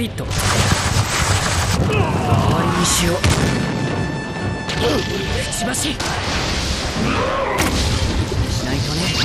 いと終わりにしよう。くちばししないとね。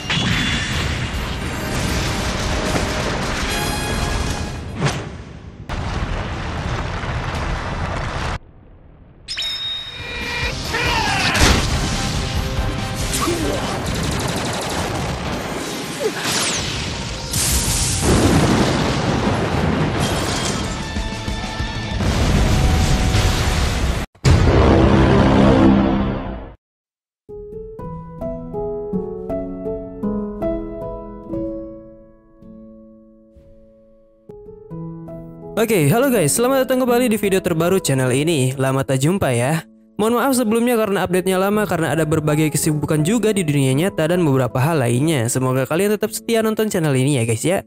Oke, halo guys, selamat datang kembali di video terbaru channel ini. Lama tak jumpa ya. Mohon maaf sebelumnya karena update-nya lama karena ada berbagai kesibukan juga di dunia nyata dan beberapa hal lainnya. Semoga kalian tetap setia nonton channel ini ya guys ya.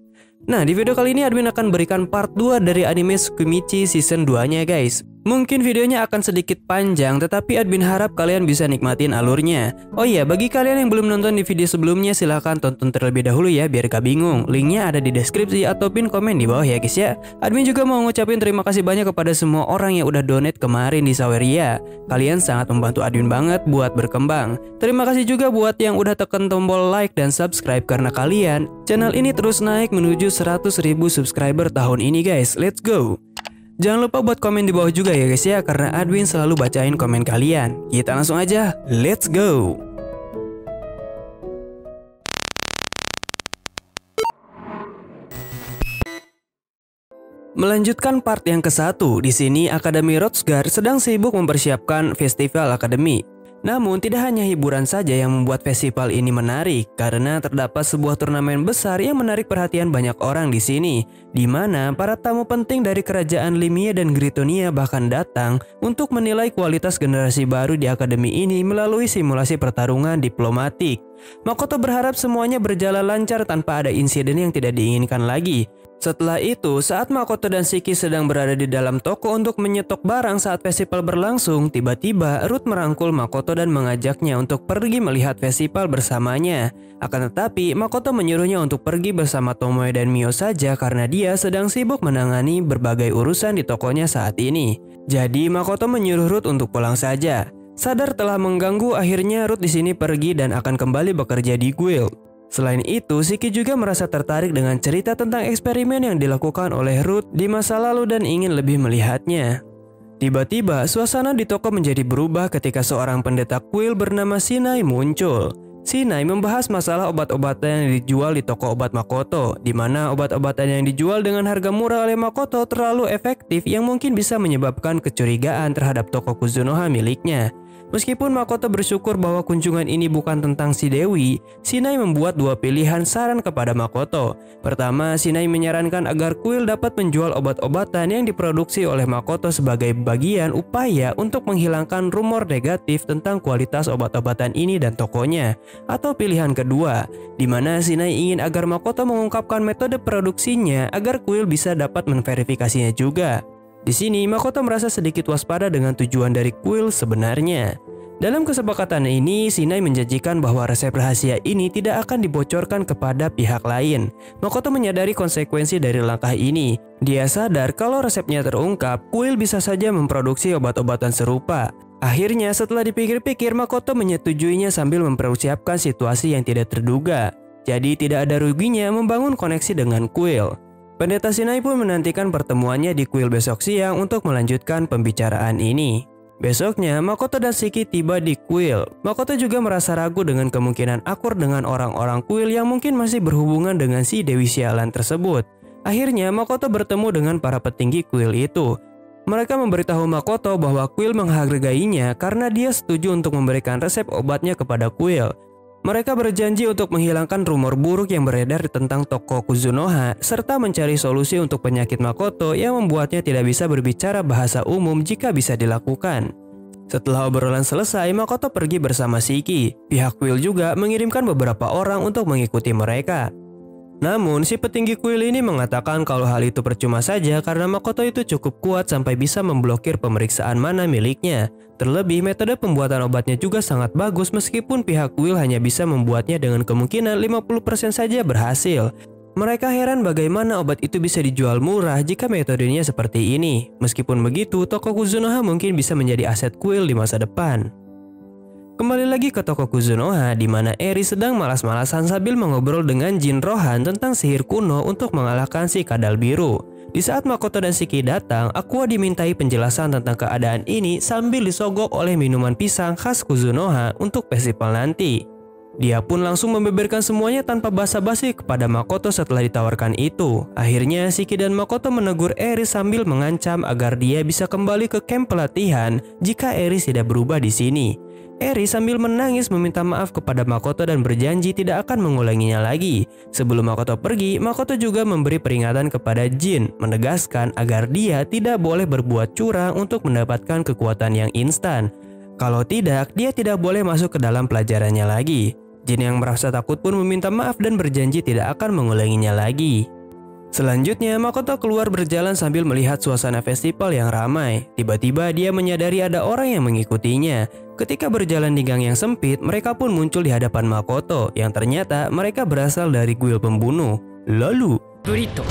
Nah, di video kali ini admin akan berikan part 2 dari anime Tsukimichi season 2-nya guys. Mungkin videonya akan sedikit panjang, tetapi admin harap kalian bisa nikmatin alurnya. Oh iya, bagi kalian yang belum nonton di video sebelumnya, silahkan tonton terlebih dahulu ya biar gak bingung. Linknya ada di deskripsi atau pin komen di bawah ya guys ya. Admin juga mau ngucapin terima kasih banyak kepada semua orang yang udah donate kemarin di Saweria. Kalian sangat membantu admin banget buat berkembang. Terima kasih juga buat yang udah tekan tombol like dan subscribe, karena kalian channel ini terus naik menuju 100.000 subscriber tahun ini guys. Let's go. Jangan lupa buat komen di bawah juga ya guys ya, karena admin selalu bacain komen kalian. Kita langsung aja, let's go. Melanjutkan part yang ke-1, di sini Akademi Rotsgar sedang sibuk mempersiapkan festival akademi. Namun tidak hanya hiburan saja yang membuat festival ini menarik, karena terdapat sebuah turnamen besar yang menarik perhatian banyak orang di sini, di mana para tamu penting dari kerajaan Limia dan Gritonia bahkan datang untuk menilai kualitas generasi baru di akademi ini melalui simulasi pertarungan diplomatik. Makoto berharap semuanya berjalan lancar tanpa ada insiden yang tidak diinginkan lagi. Setelah itu, saat Makoto dan Shiki sedang berada di dalam toko untuk menyetok barang saat festival berlangsung, tiba-tiba Ruth merangkul Makoto dan mengajaknya untuk pergi melihat festival bersamanya. Akan tetapi, Makoto menyuruhnya untuk pergi bersama Tomoe dan Mio saja karena dia sedang sibuk menangani berbagai urusan di tokonya saat ini. Jadi, Makoto menyuruh Ruth untuk pulang saja. Sadar telah mengganggu, akhirnya Ruth di sini pergi dan akan kembali bekerja di guild. Selain itu, Shiki juga merasa tertarik dengan cerita tentang eksperimen yang dilakukan oleh Ruth di masa lalu dan ingin lebih melihatnya. Tiba-tiba, suasana di toko menjadi berubah ketika seorang pendeta kuil bernama Shinai muncul. Shinai membahas masalah obat-obatan yang dijual di toko obat Makoto, di mana obat-obatan yang dijual dengan harga murah oleh Makoto terlalu efektif yang mungkin bisa menyebabkan kecurigaan terhadap toko Kuzunoha miliknya. Meskipun Makoto bersyukur bahwa kunjungan ini bukan tentang si Dewi, Shinai membuat dua pilihan saran kepada Makoto. Pertama, Shinai menyarankan agar kuil dapat menjual obat-obatan yang diproduksi oleh Makoto sebagai bagian upaya untuk menghilangkan rumor negatif tentang kualitas obat-obatan ini dan tokonya. Atau pilihan kedua, di mana Shinai ingin agar Makoto mengungkapkan metode produksinya agar kuil bisa dapat memverifikasinya juga. Di sini, Makoto merasa sedikit waspada dengan tujuan dari kuil sebenarnya. Dalam kesepakatan ini, Shinai menjanjikan bahwa resep rahasia ini tidak akan dibocorkan kepada pihak lain. Makoto menyadari konsekuensi dari langkah ini. Dia sadar kalau resepnya terungkap, kuil bisa saja memproduksi obat-obatan serupa. Akhirnya, setelah dipikir-pikir, Makoto menyetujuinya sambil mempersiapkan situasi yang tidak terduga. Jadi tidak ada ruginya membangun koneksi dengan kuil. Pendeta Shinai pun menantikan pertemuannya di kuil besok siang untuk melanjutkan pembicaraan ini. Besoknya, Makoto dan Shiki tiba di kuil. Makoto juga merasa ragu dengan kemungkinan akur dengan orang-orang kuil yang mungkin masih berhubungan dengan si Dewi Sialan tersebut. Akhirnya, Makoto bertemu dengan para petinggi kuil itu. Mereka memberitahu Makoto bahwa kuil menghargainya karena dia setuju untuk memberikan resep obatnya kepada kuil. Mereka berjanji untuk menghilangkan rumor buruk yang beredar tentang toko Kuzunoha, serta mencari solusi untuk penyakit Makoto yang membuatnya tidak bisa berbicara bahasa umum jika bisa dilakukan. Setelah obrolan selesai, Makoto pergi bersama Shiki. Pihak kuil juga mengirimkan beberapa orang untuk mengikuti mereka. Namun, si petinggi kuil ini mengatakan kalau hal itu percuma saja karena Makoto itu cukup kuat sampai bisa memblokir pemeriksaan mana miliknya. Terlebih, metode pembuatan obatnya juga sangat bagus meskipun pihak kuil hanya bisa membuatnya dengan kemungkinan 50% saja berhasil. Mereka heran bagaimana obat itu bisa dijual murah jika metodenya seperti ini. Meskipun begitu, toko Kuzunoha mungkin bisa menjadi aset kuil di masa depan. Kembali lagi ke toko Kuzunoha, di mana Eri sedang malas-malasan sambil mengobrol dengan Jin Rohan tentang sihir kuno untuk mengalahkan si kadal biru. Di saat Makoto dan Shiki datang, Aqua dimintai penjelasan tentang keadaan ini sambil disogok oleh minuman pisang khas Kuzunoha untuk festival nanti. Dia pun langsung membeberkan semuanya tanpa basa-basi kepada Makoto setelah ditawarkan itu. Akhirnya Shiki dan Makoto menegur Eris sambil mengancam agar dia bisa kembali ke camp pelatihan jika Eris tidak berubah di sini. Eris sambil menangis meminta maaf kepada Makoto dan berjanji tidak akan mengulanginya lagi. Sebelum Makoto pergi, Makoto juga memberi peringatan kepada Jin, menegaskan agar dia tidak boleh berbuat curang untuk mendapatkan kekuatan yang instan. Kalau tidak, dia tidak boleh masuk ke dalam pelajarannya lagi. Jin yang merasa takut pun meminta maaf dan berjanji tidak akan mengulanginya lagi. Selanjutnya, Makoto keluar berjalan sambil melihat suasana festival yang ramai. Tiba-tiba dia menyadari ada orang yang mengikutinya. Ketika berjalan di gang yang sempit, mereka pun muncul di hadapan Makoto, yang ternyata mereka berasal dari kuil pembunuh. Lalu, Burrito.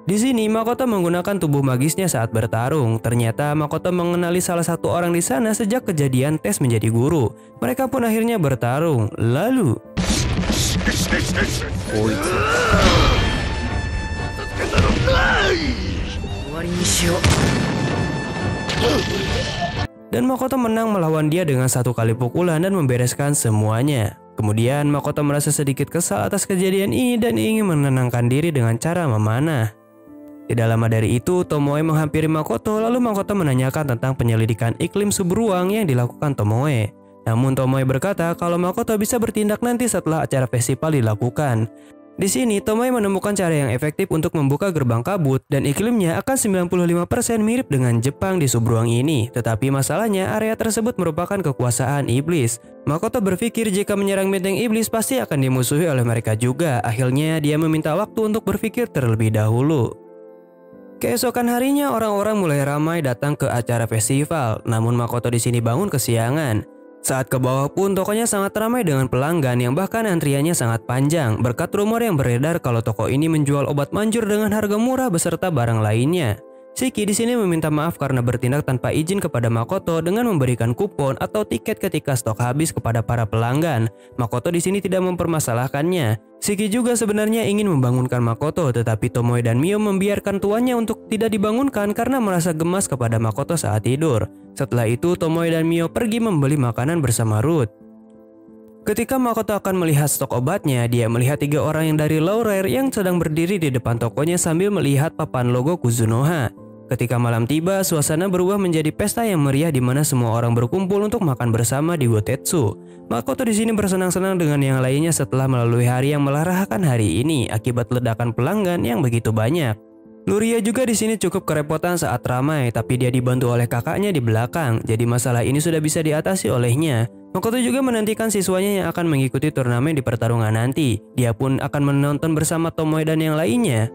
di sini Makoto menggunakan tubuh magisnya saat bertarung. Ternyata Makoto mengenali salah satu orang di sana sejak kejadian tes menjadi guru. Mereka pun akhirnya bertarung. Lalu, dan Makoto menang melawan dia dengan satu kali pukulan dan membereskan semuanya. Kemudian Makoto merasa sedikit kesal atas kejadian ini dan ingin menenangkan diri dengan cara memanah. Tidak lama dari itu, Tomoe menghampiri Makoto lalu Makoto menanyakan tentang penyelidikan iklim subruang yang dilakukan Tomoe. Namun Tomoe berkata kalau Makoto bisa bertindak nanti setelah acara festival dilakukan. Di sini Tomoe menemukan cara yang efektif untuk membuka gerbang kabut dan iklimnya akan 95% mirip dengan Jepang di subruang ini. Tetapi masalahnya area tersebut merupakan kekuasaan iblis. Makoto berpikir jika menyerang benteng iblis pasti akan dimusuhi oleh mereka juga. Akhirnya dia meminta waktu untuk berpikir terlebih dahulu. Keesokan harinya orang-orang mulai ramai datang ke acara festival. Namun Makoto di sini bangun kesiangan. Saat ke bawah pun tokonya sangat ramai dengan pelanggan yang bahkan antriannya sangat panjang berkat rumor yang beredar kalau toko ini menjual obat manjur dengan harga murah beserta barang lainnya. Shiki di sini meminta maaf karena bertindak tanpa izin kepada Makoto dengan memberikan kupon atau tiket ketika stok habis kepada para pelanggan. Makoto di sini tidak mempermasalahkannya. Shiki juga sebenarnya ingin membangunkan Makoto, tetapi Tomoe dan Mio membiarkan tuannya untuk tidak dibangunkan karena merasa gemas kepada Makoto saat tidur. Setelah itu, Tomoe dan Mio pergi membeli makanan bersama Ruth. Ketika Makoto akan melihat stok obatnya, dia melihat 3 orang yang dari Low Rare yang sedang berdiri di depan tokonya sambil melihat papan logo Kuzunoha. Ketika malam tiba, suasana berubah menjadi pesta yang meriah di mana semua orang berkumpul untuk makan bersama di Gotetsu. Makoto di sini bersenang-senang dengan yang lainnya setelah melalui hari yang melelahkan hari ini akibat ledakan pelanggan yang begitu banyak. Luria juga di sini cukup kerepotan saat ramai, tapi dia dibantu oleh kakaknya di belakang, jadi masalah ini sudah bisa diatasi olehnya. Makoto juga menantikan siswanya yang akan mengikuti turnamen di pertarungan nanti. Dia pun akan menonton bersama Tomoe dan yang lainnya.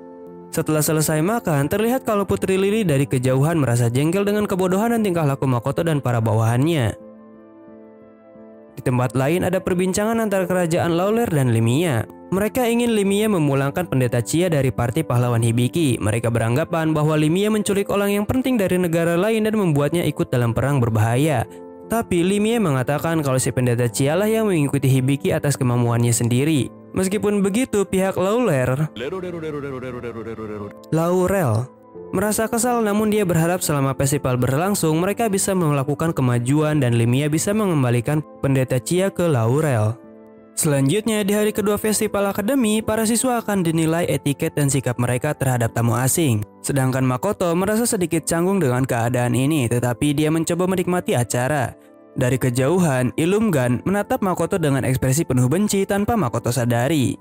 Setelah selesai makan, terlihat kalau Putri Lily dari kejauhan merasa jengkel dengan kebodohan dan tingkah laku Makoto dan para bawahannya. Di tempat lain ada perbincangan antara kerajaan Lawler dan Limia. Mereka ingin Limia memulangkan pendeta Chia dari parti pahlawan Hibiki. Mereka beranggapan bahwa Limia menculik orang yang penting dari negara lain dan membuatnya ikut dalam perang berbahaya. Tapi Limia mengatakan kalau si pendeta Chia lah yang mengikuti Hibiki atas kemampuannya sendiri. Meskipun begitu, pihak Laurel merasa kesal, namun dia berharap selama festival berlangsung mereka bisa melakukan kemajuan dan Limia bisa mengembalikan pendeta Chia ke Laurel. Selanjutnya, di hari kedua festival akademi, para siswa akan dinilai etiket dan sikap mereka terhadap tamu asing. Sedangkan Makoto merasa sedikit canggung dengan keadaan ini, tetapi dia mencoba menikmati acara. Dari kejauhan, Illumgan menatap Makoto dengan ekspresi penuh benci tanpa Makoto sadari.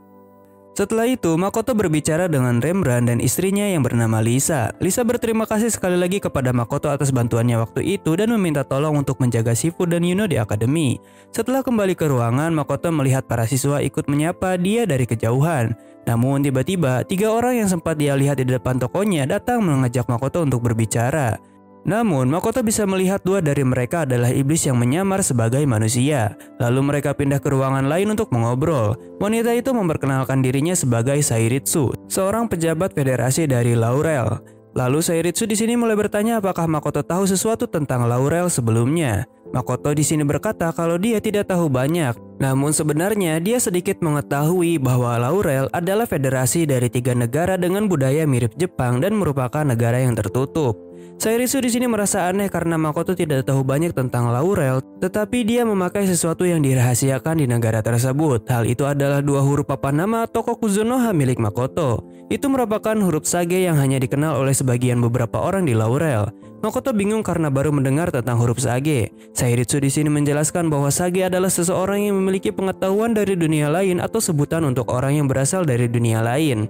Setelah itu, Makoto berbicara dengan Rembrandt dan istrinya yang bernama Lisa. Lisa berterima kasih sekali lagi kepada Makoto atas bantuannya waktu itu dan meminta tolong untuk menjaga Shifu dan Yuno di akademi. Setelah kembali ke ruangan, Makoto melihat para siswa ikut menyapa dia dari kejauhan. Namun tiba-tiba, 3 orang yang sempat dia lihat di depan tokonya datang mengajak Makoto untuk berbicara. Namun, Makoto bisa melihat dua dari mereka adalah iblis yang menyamar sebagai manusia. Lalu mereka pindah ke ruangan lain untuk mengobrol. Wanita itu memperkenalkan dirinya sebagai Sairitsu, seorang pejabat federasi dari Laurel. Lalu Sairitsu di sini mulai bertanya apakah Makoto tahu sesuatu tentang Laurel sebelumnya. Makoto di sini berkata kalau dia tidak tahu banyak. Namun sebenarnya dia sedikit mengetahui bahwa Laurel adalah federasi dari 3 negara dengan budaya mirip Jepang dan merupakan negara yang tertutup. Sairitsu di sini merasa aneh karena Makoto tidak tahu banyak tentang Laurel, tetapi dia memakai sesuatu yang dirahasiakan di negara tersebut. Hal itu adalah 2 huruf papan nama toko Kuzunoha milik Makoto. Itu merupakan huruf Sage yang hanya dikenal oleh sebagian beberapa orang di Laurel. Makoto bingung karena baru mendengar tentang huruf Sage. Sairitsu di sini menjelaskan bahwa Sage adalah seseorang yang memiliki pengetahuan dari dunia lain atau sebutan untuk orang yang berasal dari dunia lain.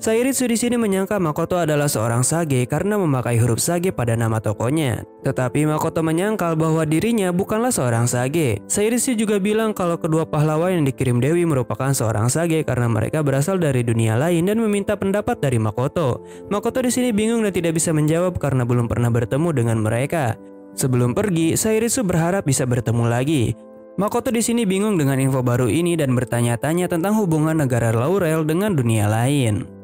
Sairitsu di sini menyangka Makoto adalah seorang Sage karena memakai huruf Sage pada nama tokonya. Tetapi Makoto menyangkal bahwa dirinya bukanlah seorang Sage. Sairitsu juga bilang kalau kedua pahlawan yang dikirim Dewi merupakan seorang Sage karena mereka berasal dari dunia lain dan meminta pendapat dari Makoto. Makoto di sini bingung dan tidak bisa menjawab karena belum pernah bertemu dengan mereka. Sebelum pergi, Sairitsu berharap bisa bertemu lagi. Makoto di sini bingung dengan info baru ini dan bertanya-tanya tentang hubungan negara Laurel dengan dunia lain.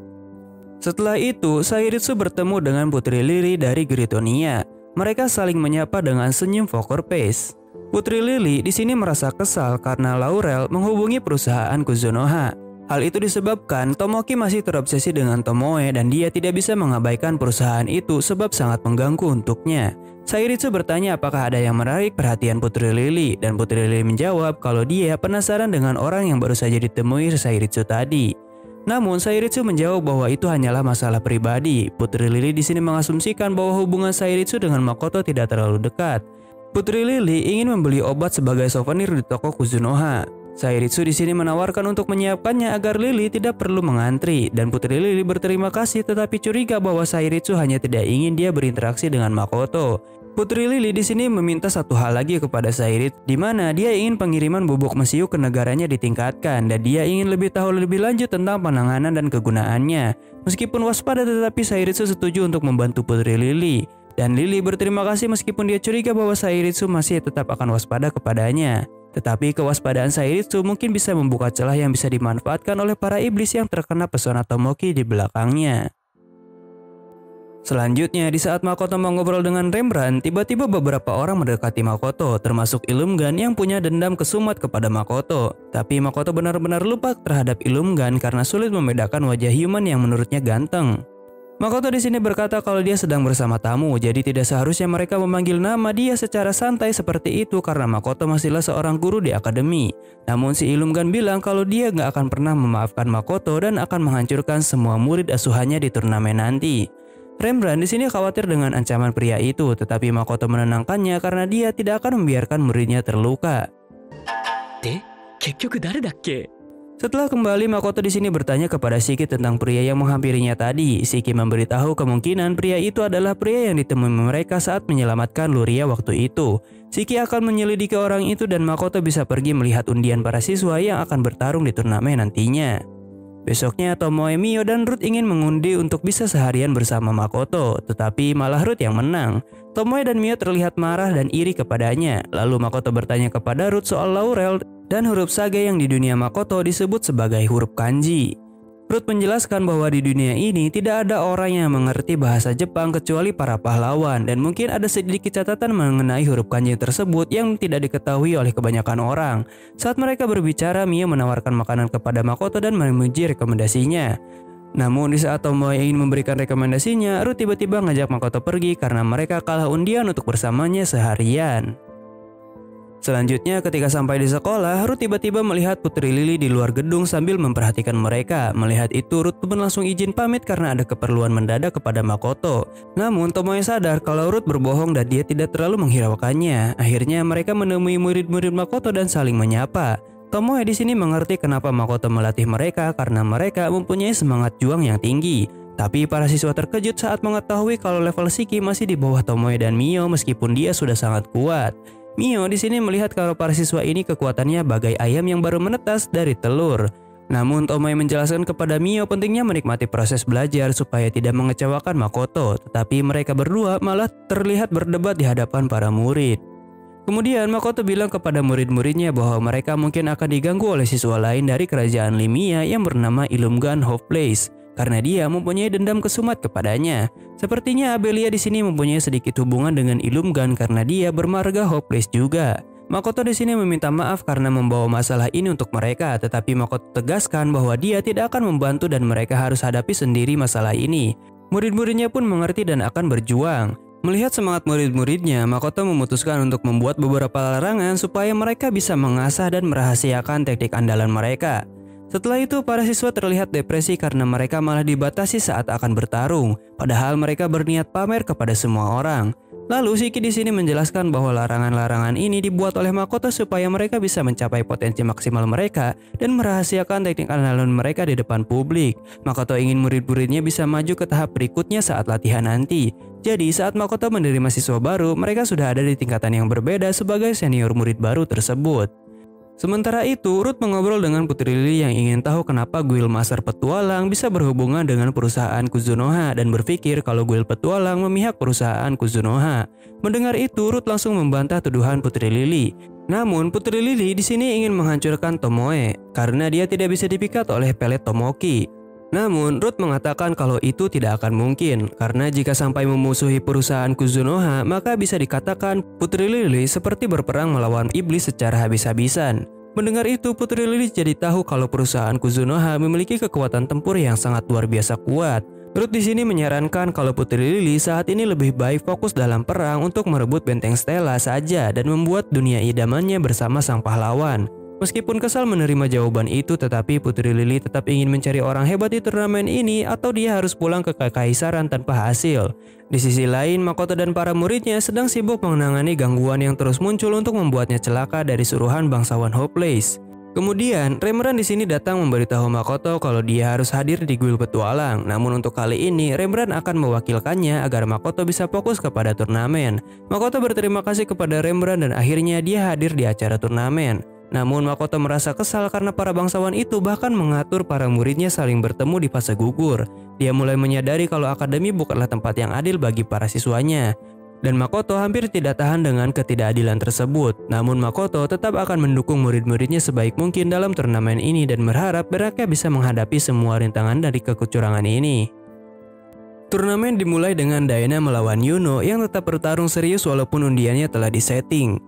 Setelah itu, Sairitsu bertemu dengan Putri Lily dari Gritonia. Mereka saling menyapa dengan senyum poker face. Putri Lily di sini merasa kesal karena Laurel menghubungi perusahaan Kuzunoha. Hal itu disebabkan Tomoki masih terobsesi dengan Tomoe dan dia tidak bisa mengabaikan perusahaan itu sebab sangat mengganggu untuknya. Sairitsu bertanya apakah ada yang menarik perhatian Putri Lily dan Putri Lily menjawab kalau dia penasaran dengan orang yang baru saja ditemui Sairitsu tadi. Namun Sairitsu menjawab bahwa itu hanyalah masalah pribadi. Putri Lily di sini mengasumsikan bahwa hubungan Sairitsu dengan Makoto tidak terlalu dekat. Putri Lily ingin membeli obat sebagai souvenir di toko Kuzunoha. Sairitsu di sini menawarkan untuk menyiapkannya agar Lily tidak perlu mengantri dan Putri Lily berterima kasih tetapi curiga bahwa Sairitsu hanya tidak ingin dia berinteraksi dengan Makoto. Putri Lily di sini meminta satu hal lagi kepada Sairitsu, di mana dia ingin pengiriman bubuk mesiu ke negaranya ditingkatkan dan dia ingin lebih tahu lebih lanjut tentang penanganan dan kegunaannya. Meskipun waspada, tetapi Sairitsu setuju untuk membantu Putri Lily. Dan Lily berterima kasih meskipun dia curiga bahwa Sairitsu masih tetap akan waspada kepadanya. Tetapi kewaspadaan Sairitsu mungkin bisa membuka celah yang bisa dimanfaatkan oleh para iblis yang terkena pesona Tomoki di belakangnya. Selanjutnya, di saat Makoto mengobrol dengan Rembrandt, tiba-tiba beberapa orang mendekati Makoto, termasuk Illumgan yang punya dendam kesumat kepada Makoto. Tapi Makoto benar-benar lupa terhadap Illumgan karena sulit membedakan wajah human yang menurutnya ganteng. Makoto di sini berkata kalau dia sedang bersama tamu, jadi tidak seharusnya mereka memanggil nama dia secara santai seperti itu karena Makoto masihlah seorang guru di akademi. Namun si Illumgan bilang kalau dia nggak akan pernah memaafkan Makoto dan akan menghancurkan semua murid asuhannya di turnamen nanti. Rembrandt di sini khawatir dengan ancaman pria itu, tetapi Makoto menenangkannya karena dia tidak akan membiarkan muridnya terluka. Setelah kembali, Makoto di sini bertanya kepada Shiki tentang pria yang menghampirinya tadi. Shiki memberitahu kemungkinan pria itu adalah pria yang ditemui mereka saat menyelamatkan Luria waktu itu. Shiki akan menyelidiki orang itu dan Makoto bisa pergi melihat undian para siswa yang akan bertarung di turnamen nantinya. Besoknya Tomoe, Mio, dan Ruth ingin mengundi untuk bisa seharian bersama Makoto, tetapi malah Ruth yang menang. Tomoe dan Mio terlihat marah dan iri kepadanya. Lalu Makoto bertanya kepada Ruth soal Laurel dan huruf Sage yang di dunia Makoto disebut sebagai huruf kanji. Ruth menjelaskan bahwa di dunia ini tidak ada orang yang mengerti bahasa Jepang kecuali para pahlawan dan mungkin ada sedikit catatan mengenai huruf kanji tersebut yang tidak diketahui oleh kebanyakan orang. Saat mereka berbicara, Mio menawarkan makanan kepada Makoto dan memuji rekomendasinya. Namun di saat Tomoe ingin memberikan rekomendasinya, Ruth tiba-tiba ngajak Makoto pergi karena mereka kalah undian untuk bersamanya seharian. Selanjutnya, ketika sampai di sekolah, Ruth tiba-tiba melihat Putri Lily di luar gedung sambil memperhatikan mereka. Melihat itu, Ruth pun langsung izin pamit karena ada keperluan mendadak kepada Makoto. Namun, Tomoe sadar kalau Ruth berbohong dan dia tidak terlalu menghiraukannya. Akhirnya, mereka menemui murid-murid Makoto dan saling menyapa. Tomoe di sini mengerti kenapa Makoto melatih mereka karena mereka mempunyai semangat juang yang tinggi. Tapi para siswa terkejut saat mengetahui kalau level Shiki masih di bawah Tomoe dan Mio meskipun dia sudah sangat kuat. Mio di sini melihat kalau para siswa ini kekuatannya bagai ayam yang baru menetas dari telur. Namun Tomoe menjelaskan kepada Mio pentingnya menikmati proses belajar supaya tidak mengecewakan Makoto, tetapi mereka berdua malah terlihat berdebat di hadapan para murid. Kemudian Makoto bilang kepada murid-muridnya bahwa mereka mungkin akan diganggu oleh siswa lain dari kerajaan Limia yang bernama Illumgan Hopplace karena dia mempunyai dendam kesumat kepadanya. Sepertinya Abelia di sini mempunyai sedikit hubungan dengan Illumgan karena dia bermarga Hopplace juga. Makoto di sini meminta maaf karena membawa masalah ini untuk mereka, tetapi Makoto tegaskan bahwa dia tidak akan membantu dan mereka harus hadapi sendiri masalah ini. Murid-muridnya pun mengerti dan akan berjuang. Melihat semangat murid-muridnya, Makoto memutuskan untuk membuat beberapa larangan supaya mereka bisa mengasah dan merahasiakan teknik andalan mereka. Setelah itu, para siswa terlihat depresi karena mereka malah dibatasi saat akan bertarung, padahal mereka berniat pamer kepada semua orang. Lalu Shiki di sini menjelaskan bahwa larangan-larangan ini dibuat oleh Makoto supaya mereka bisa mencapai potensi maksimal mereka dan merahasiakan teknik andalan mereka di depan publik. Makoto ingin murid-muridnya bisa maju ke tahap berikutnya saat latihan nanti. Jadi saat Makoto menerima siswa baru, mereka sudah ada di tingkatan yang berbeda sebagai senior murid baru tersebut. Sementara itu, Ruth mengobrol dengan Putri Lily yang ingin tahu kenapa guild master petualang bisa berhubungan dengan perusahaan Kuzunoha dan berpikir kalau guild petualang memihak perusahaan Kuzunoha. Mendengar itu, Ruth langsung membantah tuduhan Putri Lily. Namun, Putri Lily di sini ingin menghancurkan Tomoe karena dia tidak bisa dipikat oleh pelet Tomoki. Namun, Ruth mengatakan kalau itu tidak akan mungkin, karena jika sampai memusuhi perusahaan Kuzunoha, maka bisa dikatakan Putri Lily seperti berperang melawan iblis secara habis-habisan. Mendengar itu, Putri Lily jadi tahu kalau perusahaan Kuzunoha memiliki kekuatan tempur yang sangat luar biasa kuat. Ruth di sini menyarankan kalau Putri Lily saat ini lebih baik fokus dalam perang untuk merebut benteng Stella saja dan membuat dunia idamannya bersama sang pahlawan. Meskipun kesal menerima jawaban itu, tetapi Putri Lily tetap ingin mencari orang hebat di turnamen ini atau dia harus pulang ke kekaisaran tanpa hasil. Di sisi lain, Makoto dan para muridnya sedang sibuk menangani gangguan yang terus muncul untuk membuatnya celaka dari suruhan bangsawan Hopplace. Kemudian, Rembrandt di sini datang memberitahu Makoto kalau dia harus hadir di guild petualang. Namun untuk kali ini, Rembrandt akan mewakilkannya agar Makoto bisa fokus kepada turnamen. Makoto berterima kasih kepada Rembrandt dan akhirnya dia hadir di acara turnamen. Namun Makoto merasa kesal karena para bangsawan itu bahkan mengatur para muridnya saling bertemu di fase gugur. Dia mulai menyadari kalau akademi bukanlah tempat yang adil bagi para siswanya. Dan Makoto hampir tidak tahan dengan ketidakadilan tersebut. Namun Makoto tetap akan mendukung murid-muridnya sebaik mungkin dalam turnamen ini dan berharap mereka bisa menghadapi semua rintangan dari kecurangan ini. Turnamen dimulai dengan Daena melawan Yuno yang tetap bertarung serius walaupun undiannya telah disetting.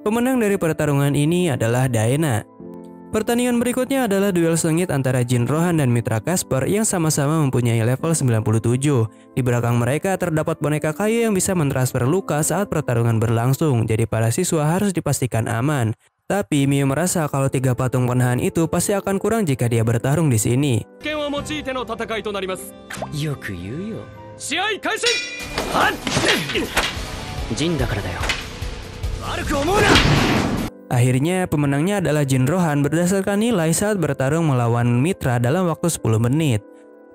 Pemenang dari pertarungan ini adalah Daena. Pertandingan berikutnya adalah duel sengit antara Jin Rohan dan Mitra Casper yang sama-sama mempunyai level 97. Di belakang mereka terdapat boneka kayu yang bisa mentransfer luka saat pertarungan berlangsung, jadi para siswa harus dipastikan aman. Tapi Mio merasa kalau 3 patung penahan itu pasti akan kurang jika dia bertarung di sini. Akhirnya pemenangnya adalah Jin Rohan berdasarkan nilai saat bertarung melawan Mitra dalam waktu 10 menit.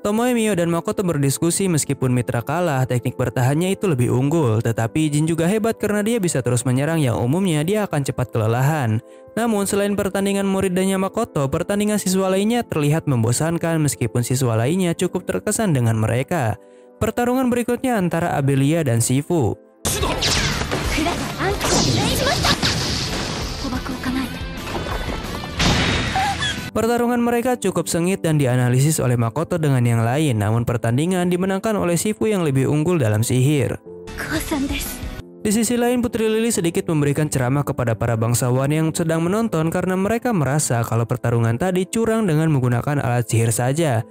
Tomoe, Mio, dan Makoto berdiskusi meskipun Mitra kalah, teknik bertahannya itu lebih unggul. Tetapi Jin juga hebat karena dia bisa terus menyerang yang umumnya dia akan cepat kelelahan. Namun selain pertandingan murid dan Makoto, pertandingan siswa lainnya terlihat membosankan meskipun siswa lainnya cukup terkesan dengan mereka. Pertarungan berikutnya antara Abelia dan Shifu. Pertarungan mereka cukup sengit dan dianalisis oleh Makoto dengan yang lain, namun pertandingan dimenangkan oleh Shifu yang lebih unggul dalam sihir. Di sisi lain, Putri Lily sedikit memberikan ceramah kepada para bangsawan yang sedang menonton karena mereka merasa kalau pertarungan tadi curang dengan menggunakan alat sihir saja.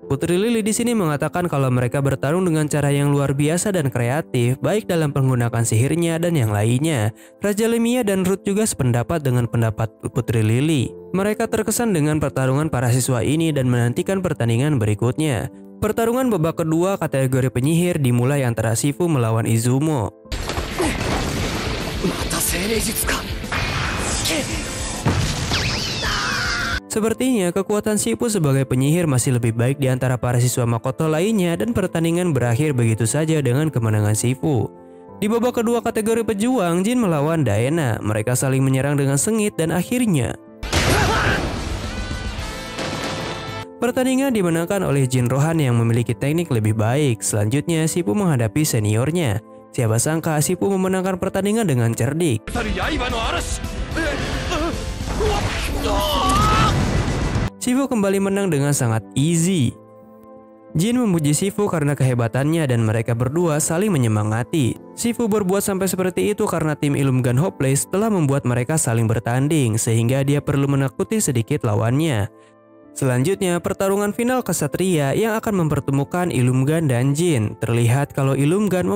Putri Lily di sini mengatakan kalau mereka bertarung dengan cara yang luar biasa dan kreatif, baik dalam penggunaan sihirnya dan yang lainnya. Raja Limia dan Ruth juga sependapat dengan pendapat Putri Lily. Mereka terkesan dengan pertarungan para siswa ini dan menantikan pertandingan berikutnya. Pertarungan babak kedua kategori penyihir dimulai antara Shifu melawan Izumo. Sepertinya kekuatan Shifu sebagai penyihir masih lebih baik di antara para siswa Makoto lainnya dan pertandingan berakhir begitu saja dengan kemenangan Shifu. Di babak kedua kategori pejuang, Jin melawan Daena. Mereka saling menyerang dengan sengit dan akhirnya pertandingan dimenangkan oleh Jin Rohan yang memiliki teknik lebih baik. Selanjutnya, Sifu menghadapi seniornya. Siapa sangka Sifu memenangkan pertandingan dengan cerdik. Sifu kembali menang dengan sangat easy. Jin memuji Sifu karena kehebatannya dan mereka berdua saling menyemangati. Sifu berbuat sampai seperti itu karena tim Illuminati Hopeless telah membuat mereka saling bertanding sehingga dia perlu menakuti sedikit lawannya. Selanjutnya, pertarungan final kesatria yang akan mempertemukan Illuminati dan Jin. Terlihat kalau Illuminati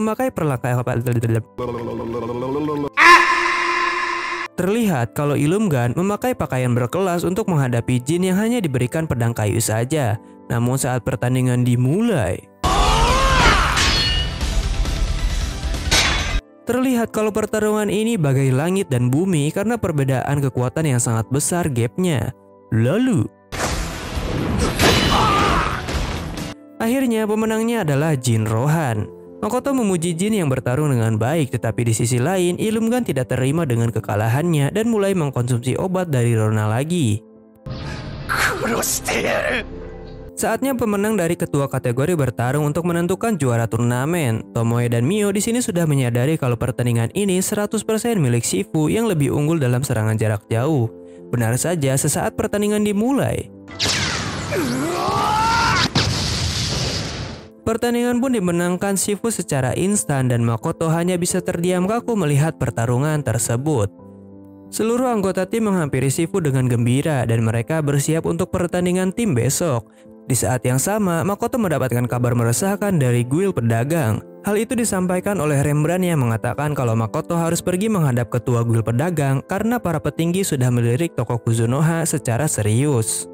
memakai pakaian berkelas untuk menghadapi Jin yang hanya diberikan pedang kayu saja. Namun saat pertandingan dimulai, terlihat kalau pertarungan ini bagai langit dan bumi karena perbedaan kekuatan yang sangat besar gapnya. Lalu akhirnya pemenangnya adalah Jin Rohan. Makoto memuji Jin yang bertarung dengan baik, tetapi di sisi lain Illuminati tidak terima dengan kekalahannya dan mulai mengkonsumsi obat dari Rona lagi. Saatnya pemenang dari ketua kategori bertarung untuk menentukan juara turnamen. Tomoe dan Mio di sini sudah menyadari kalau pertandingan ini 100% milik Sifu yang lebih unggul dalam serangan jarak jauh. Benar saja, sesaat pertandingan dimulai, pertandingan pun dimenangkan Sifu secara instan dan Makoto hanya bisa terdiam kaku melihat pertarungan tersebut. Seluruh anggota tim menghampiri Sifu dengan gembira dan mereka bersiap untuk pertandingan tim besok. Di saat yang sama, Makoto mendapatkan kabar meresahkan dari guild pedagang. Hal itu disampaikan oleh Rembrandt yang mengatakan kalau Makoto harus pergi menghadap ketua guild pedagang karena para petinggi sudah melirik toko Kuzunoha secara serius.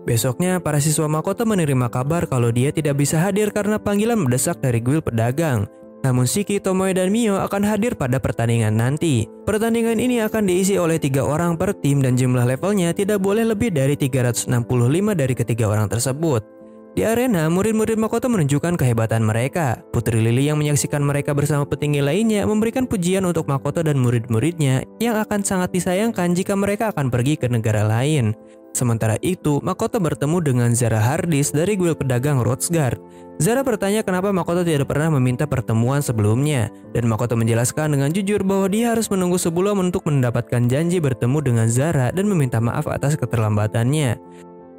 Besoknya, para siswa Makoto menerima kabar kalau dia tidak bisa hadir karena panggilan mendesak dari guild pedagang. Namun Shiki, Tomoe, dan Mio akan hadir pada pertandingan nanti. Pertandingan ini akan diisi oleh 3 orang per tim dan jumlah levelnya tidak boleh lebih dari 365 dari ketiga orang tersebut. Di arena, murid-murid Makoto menunjukkan kehebatan mereka. Putri Lily yang menyaksikan mereka bersama petinggi lainnya memberikan pujian untuk Makoto dan murid-muridnya yang akan sangat disayangkan jika mereka akan pergi ke negara lain. Sementara itu, Makoto bertemu dengan Zara Hardis dari guild pedagang Rotsguard. Zara bertanya kenapa Makoto tidak pernah meminta pertemuan sebelumnya, dan Makoto menjelaskan dengan jujur bahwa dia harus menunggu sebelum untuk mendapatkan janji bertemu dengan Zara dan meminta maaf atas keterlambatannya.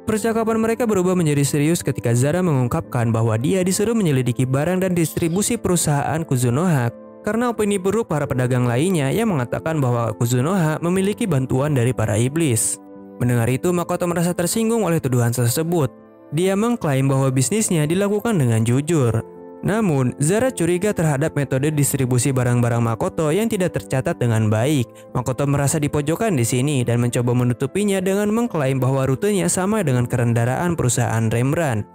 Percakapan mereka berubah menjadi serius ketika Zara mengungkapkan bahwa dia disuruh menyelidiki barang dan distribusi perusahaan Kuzunoha karena opini buruk para pedagang lainnya yang mengatakan bahwa Kuzunoha memiliki bantuan dari para iblis. Mendengar itu, Makoto merasa tersinggung oleh tuduhan tersebut. Dia mengklaim bahwa bisnisnya dilakukan dengan jujur. Namun, Zara curiga terhadap metode distribusi barang-barang Makoto yang tidak tercatat dengan baik. Makoto merasa dipojokkan di sini dan mencoba menutupinya dengan mengklaim bahwa rutenya sama dengan kendaraan perusahaan Rembrandt.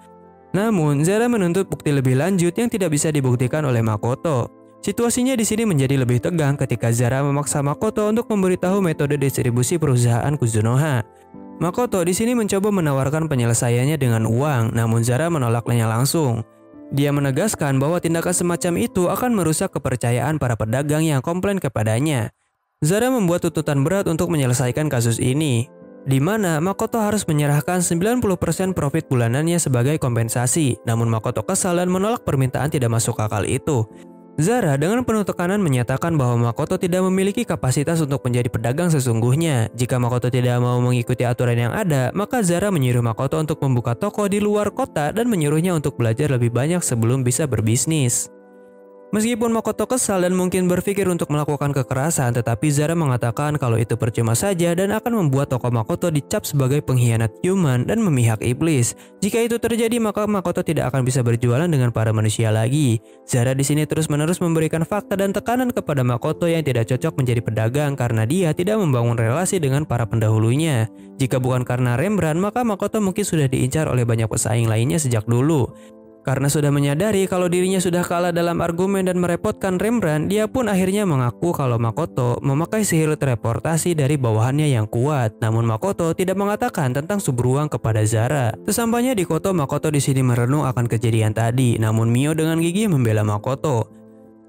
Namun, Zara menuntut bukti lebih lanjut yang tidak bisa dibuktikan oleh Makoto. Situasinya di sini menjadi lebih tegang ketika Zara memaksa Makoto untuk memberitahu metode distribusi perusahaan Kuzunoha. Makoto di sini mencoba menawarkan penyelesaiannya dengan uang, namun Zara menolaknya langsung. Dia menegaskan bahwa tindakan semacam itu akan merusak kepercayaan para pedagang yang komplain kepadanya. Zara membuat tuntutan berat untuk menyelesaikan kasus ini, di mana Makoto harus menyerahkan 90% profit bulanannya sebagai kompensasi. Namun Makoto kesal dan menolak permintaan tidak masuk akal itu. Zara dengan penuh tekanan menyatakan bahwa Makoto tidak memiliki kapasitas untuk menjadi pedagang sesungguhnya. Jika Makoto tidak mau mengikuti aturan yang ada, maka Zara menyuruh Makoto untuk membuka toko di luar kota dan menyuruhnya untuk belajar lebih banyak sebelum bisa berbisnis. Meskipun Makoto kesal dan mungkin berpikir untuk melakukan kekerasan, tetapi Zara mengatakan kalau itu percuma saja dan akan membuat toko Makoto dicap sebagai pengkhianat human dan memihak iblis. Jika itu terjadi, maka Makoto tidak akan bisa berjualan dengan para manusia lagi. Zara di sini terus-menerus memberikan fakta dan tekanan kepada Makoto yang tidak cocok menjadi pedagang karena dia tidak membangun relasi dengan para pendahulunya. Jika bukan karena Rembrandt, maka Makoto mungkin sudah diincar oleh banyak pesaing lainnya sejak dulu. Karena sudah menyadari kalau dirinya sudah kalah dalam argumen dan merepotkan Rembrandt, dia pun akhirnya mengaku kalau Makoto memakai sihir teleportasi dari bawahannya yang kuat. Namun Makoto tidak mengatakan tentang subruang kepada Zara. Sesampainya di Koto, Makoto di sini merenung akan kejadian tadi. Namun Mio dengan gigih membela Makoto.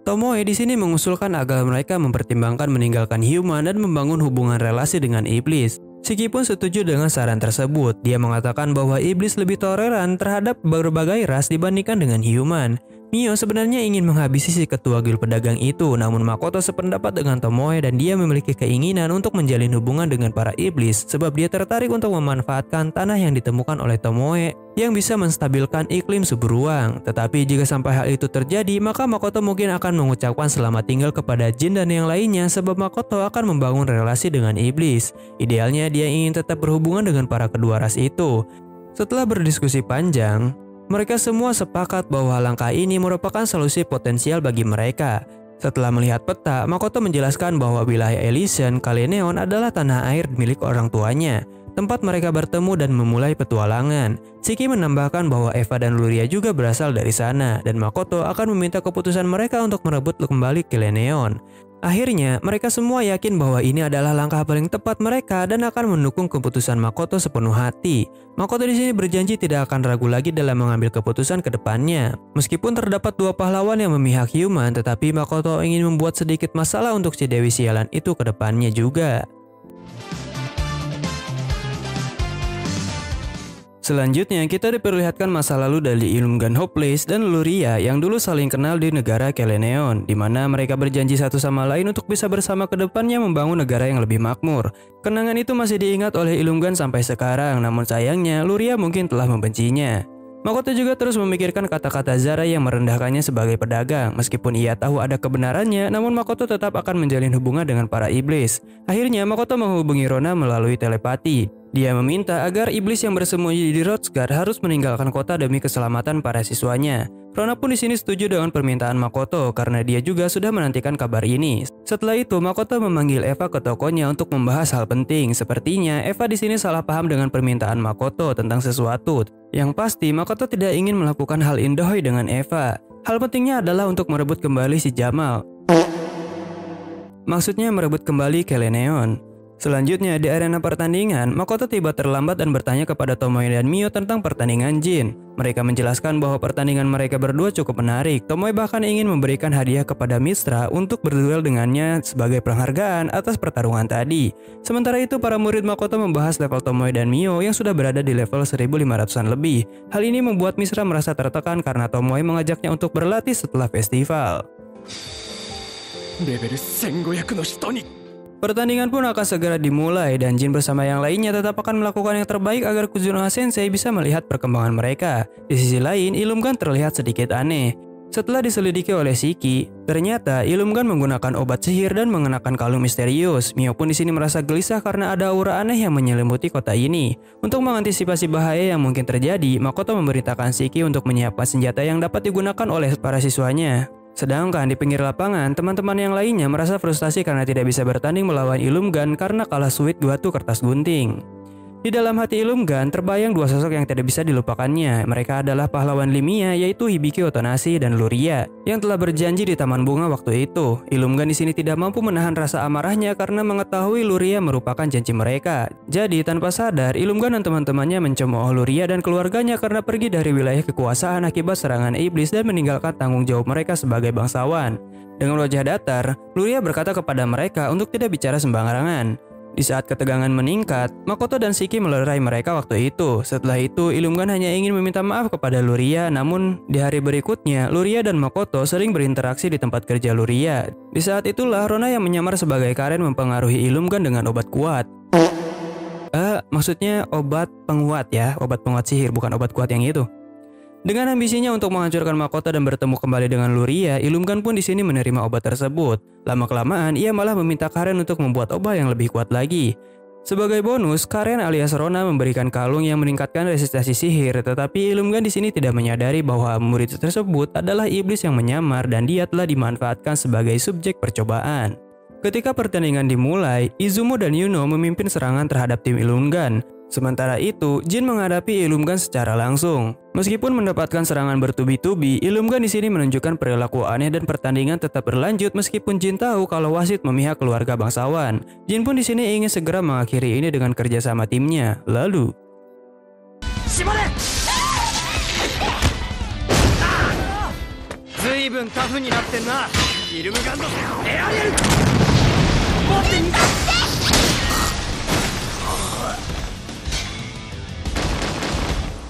Tomoe di sini mengusulkan agar mereka mempertimbangkan meninggalkan Hyuman dan membangun hubungan relasi dengan iblis. Shiki pun setuju dengan saran tersebut. Dia mengatakan bahwa iblis lebih toleran terhadap berbagai ras dibandingkan dengan Hyuman. Mio sebenarnya ingin menghabisi si ketua guild pedagang itu, namun Makoto sependapat dengan Tomoe dan dia memiliki keinginan untuk menjalin hubungan dengan para iblis sebab dia tertarik untuk memanfaatkan tanah yang ditemukan oleh Tomoe yang bisa menstabilkan iklim subruang. Tetapi jika sampai hal itu terjadi, maka Makoto mungkin akan mengucapkan selamat tinggal kepada Jin dan yang lainnya sebab Makoto akan membangun relasi dengan iblis. Idealnya dia ingin tetap berhubungan dengan para kedua ras itu. Setelah berdiskusi panjang, mereka semua sepakat bahwa langkah ini merupakan solusi potensial bagi mereka. Setelah melihat peta, Makoto menjelaskan bahwa wilayah Elysian Kalneon adalah tanah air milik orang tuanya, tempat mereka bertemu dan memulai petualangan. Shiki menambahkan bahwa Eva dan Luria juga berasal dari sana, dan Makoto akan meminta keputusan mereka untuk merebut kembali Kalneon. Akhirnya, mereka semua yakin bahwa ini adalah langkah paling tepat mereka dan akan mendukung keputusan Makoto sepenuh hati. Makoto di sini berjanji tidak akan ragu lagi dalam mengambil keputusan ke depannya. Meskipun terdapat dua pahlawan yang memihak Hyuman, tetapi Makoto ingin membuat sedikit masalah untuk si Dewi Sialan itu ke depannya juga. Selanjutnya, kita diperlihatkan masa lalu dari Ilumgan Hopeless dan Luria yang dulu saling kenal di negara Kalneon, di mana mereka berjanji satu sama lain untuk bisa bersama ke depannya membangun negara yang lebih makmur. Kenangan itu masih diingat oleh Ilumgan sampai sekarang, namun sayangnya Luria mungkin telah membencinya. Makoto juga terus memikirkan kata-kata Zara yang merendahkannya sebagai pedagang. Meskipun ia tahu ada kebenarannya, namun Makoto tetap akan menjalin hubungan dengan para iblis. Akhirnya Makoto menghubungi Rona melalui telepati. Dia meminta agar iblis yang bersembunyi di Hrothgar harus meninggalkan kota demi keselamatan para siswanya. Rona pun di sini setuju dengan permintaan Makoto karena dia juga sudah menantikan kabar ini. Setelah itu, Makoto memanggil Eva ke tokonya untuk membahas hal penting. Sepertinya Eva di sini salah paham dengan permintaan Makoto tentang sesuatu. Yang pasti, Makoto tidak ingin melakukan hal indohoi dengan Eva. Hal pentingnya adalah untuk merebut kembali si Jamal. Maksudnya merebut kembali Kalneon. Selanjutnya di arena pertandingan, Makoto tiba terlambat dan bertanya kepada Tomoe dan Mio tentang pertandingan Jin. Mereka menjelaskan bahwa pertandingan mereka berdua cukup menarik. Tomoe bahkan ingin memberikan hadiah kepada Mitsra untuk berduel dengannya sebagai penghargaan atas pertarungan tadi. Sementara itu, para murid Makoto membahas level Tomoe dan Mio yang sudah berada di level 1500-an lebih. Hal ini membuat Mitsra merasa tertekan karena Tomoe mengajaknya untuk berlatih setelah festival. Level 1500 の人に Pertandingan pun akan segera dimulai dan Jin bersama yang lainnya tetap akan melakukan yang terbaik agar Kuzunoha Sensei bisa melihat perkembangan mereka. Di sisi lain, Ilumgan terlihat sedikit aneh. Setelah diselidiki oleh Shiki, ternyata Ilumgan menggunakan obat sihir dan mengenakan kalung misterius. Mio pun di sini merasa gelisah karena ada aura aneh yang menyelimuti kota ini. Untuk mengantisipasi bahaya yang mungkin terjadi, Makoto memerintahkan Shiki untuk menyiapkan senjata yang dapat digunakan oleh para siswanya. Sedangkan di pinggir lapangan, teman-teman yang lainnya merasa frustasi karena tidak bisa bertanding melawan Ilumgan karena kalah suit batu kertas gunting. Di dalam hati Ilumgan terbayang dua sosok yang tidak bisa dilupakannya. Mereka adalah pahlawan Limia yaitu Hibiki Otonashi dan Luria yang telah berjanji di Taman Bunga waktu itu. Ilumgan di sini tidak mampu menahan rasa amarahnya karena mengetahui Luria merupakan janji mereka. Jadi tanpa sadar, Ilumgan dan teman-temannya mencemooh Luria dan keluarganya karena pergi dari wilayah kekuasaan akibat serangan iblis dan meninggalkan tanggung jawab mereka sebagai bangsawan. Dengan wajah datar, Luria berkata kepada mereka untuk tidak bicara sembarangan. Di saat ketegangan meningkat, Makoto dan Shiki melerai mereka waktu itu. Setelah itu, Ilumgan hanya ingin meminta maaf kepada Luria, namun di hari berikutnya, Luria dan Makoto sering berinteraksi di tempat kerja Luria. Di saat itulah, Rona yang menyamar sebagai Karen mempengaruhi Ilumgan dengan obat kuat. Maksudnya obat penguat ya, obat penguat sihir, bukan obat kuat yang itu. Dengan ambisinya untuk menghancurkan Makoto dan bertemu kembali dengan Luria, Ilumgan pun di sini menerima obat tersebut. Lama-kelamaan, ia malah meminta Karen untuk membuat obat yang lebih kuat lagi. Sebagai bonus, Karen alias Rona memberikan kalung yang meningkatkan resistensi sihir, tetapi Ilumgan di sini tidak menyadari bahwa murid tersebut adalah iblis yang menyamar dan dia telah dimanfaatkan sebagai subjek percobaan. Ketika pertandingan dimulai, Izumo dan Yuno memimpin serangan terhadap tim Ilumgan. Sementara itu, Jin menghadapi Ilumgan secara langsung. Meskipun mendapatkan serangan bertubi-tubi, Ilumgan di sini menunjukkan perilaku aneh dan pertandingan tetap berlanjut meskipun Jin tahu kalau wasit memihak keluarga bangsawan. Jin pun di sini ingin segera mengakhiri ini dengan kerjasama timnya. Lalu, イルムガンドエアリエル。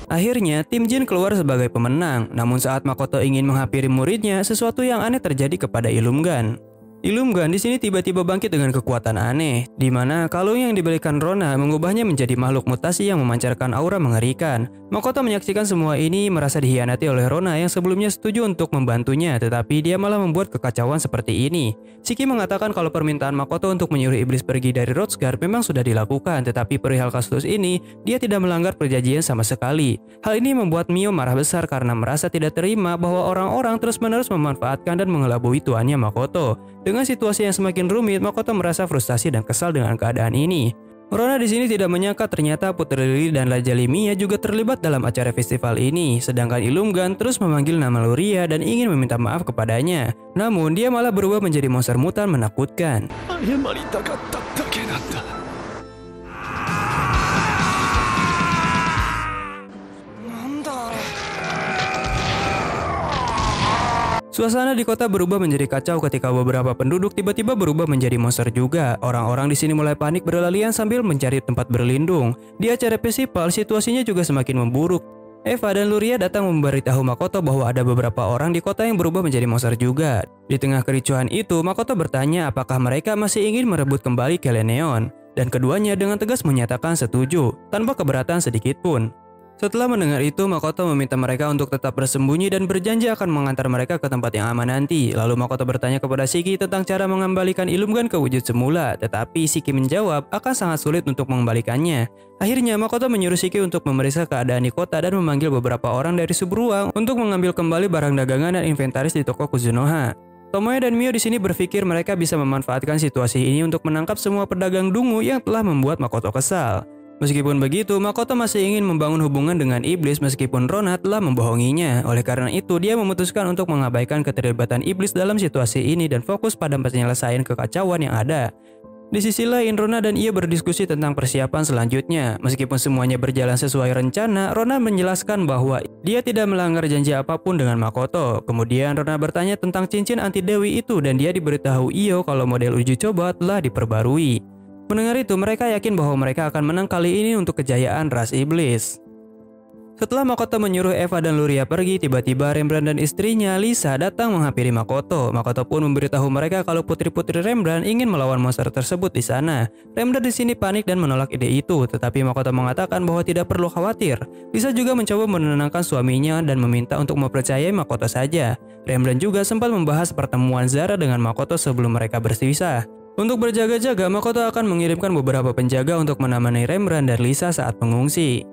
Akhirnya, tim Jin keluar sebagai pemenang. Namun saat Makoto ingin menghampiri muridnya, sesuatu yang aneh terjadi kepada Illumgan. Illumgan di sini tiba-tiba bangkit dengan kekuatan aneh, di mana kalung yang diberikan Rona mengubahnya menjadi makhluk mutasi yang memancarkan aura mengerikan. Makoto menyaksikan semua ini, merasa dikhianati oleh Rona yang sebelumnya setuju untuk membantunya, tetapi dia malah membuat kekacauan seperti ini. Shiki mengatakan kalau permintaan Makoto untuk menyuruh iblis pergi dari Rothsgar memang sudah dilakukan, tetapi perihal kasus ini, dia tidak melanggar perjanjian sama sekali. Hal ini membuat Mio marah besar karena merasa tidak terima bahwa orang-orang terus-menerus memanfaatkan dan mengelabui tuannya Makoto. Dengan situasi yang semakin rumit, Makoto merasa frustasi dan kesal dengan keadaan ini. Rona di sini tidak menyangka ternyata Putri Lily dan Raja Limia juga terlibat dalam acara festival ini, sedangkan Illumgan terus memanggil nama Luria dan ingin meminta maaf kepadanya. Namun, dia malah berubah menjadi monster mutan menakutkan. 謝りたかっただけなんだ。 Suasana di kota berubah menjadi kacau ketika beberapa penduduk tiba-tiba berubah menjadi monster juga. Orang-orang di sini mulai panik berlarian sambil mencari tempat berlindung. Di acara festival, situasinya juga semakin memburuk. Eva dan Luria datang memberitahu Makoto bahwa ada beberapa orang di kota yang berubah menjadi monster juga. Di tengah kericuhan itu, Makoto bertanya apakah mereka masih ingin merebut kembali Kelleneon. Dan keduanya dengan tegas menyatakan setuju, tanpa keberatan sedikit pun. Setelah mendengar itu, Makoto meminta mereka untuk tetap bersembunyi dan berjanji akan mengantar mereka ke tempat yang aman nanti. Lalu Makoto bertanya kepada Shiki tentang cara mengembalikan Illumgan ke wujud semula, tetapi Shiki menjawab akan sangat sulit untuk mengembalikannya. Akhirnya Makoto menyuruh Shiki untuk memeriksa keadaan di kota dan memanggil beberapa orang dari subruang untuk mengambil kembali barang dagangan dan inventaris di toko Kuzunoha. Tomoe dan Mio di sini berpikir mereka bisa memanfaatkan situasi ini untuk menangkap semua pedagang dungu yang telah membuat Makoto kesal. Meskipun begitu, Makoto masih ingin membangun hubungan dengan iblis meskipun Rona telah membohonginya. Oleh karena itu, dia memutuskan untuk mengabaikan keterlibatan iblis dalam situasi ini dan fokus pada penyelesaian kekacauan yang ada. Di sisi lain, Rona dan Io berdiskusi tentang persiapan selanjutnya. Meskipun semuanya berjalan sesuai rencana, Rona menjelaskan bahwa dia tidak melanggar janji apapun dengan Makoto. Kemudian Rona bertanya tentang cincin anti dewi itu dan dia diberitahu Io kalau model uji coba telah diperbarui. Mendengar itu, mereka yakin bahwa mereka akan menang kali ini untuk kejayaan ras iblis. Setelah Makoto menyuruh Eva dan Luria pergi, tiba-tiba Rembrandt dan istrinya Lisa datang menghampiri Makoto. Makoto pun memberitahu mereka kalau putri-putri Rembrandt ingin melawan monster tersebut di sana. Rembrandt di sini panik dan menolak ide itu, tetapi Makoto mengatakan bahwa tidak perlu khawatir. Lisa juga mencoba menenangkan suaminya dan meminta untuk mempercayai Makoto saja. Rembrandt juga sempat membahas pertemuan Zara dengan Makoto sebelum mereka berpisah. Untuk berjaga-jaga, Makoto akan mengirimkan beberapa penjaga untuk menemani Rembrandt dan Lisa saat mengungsi.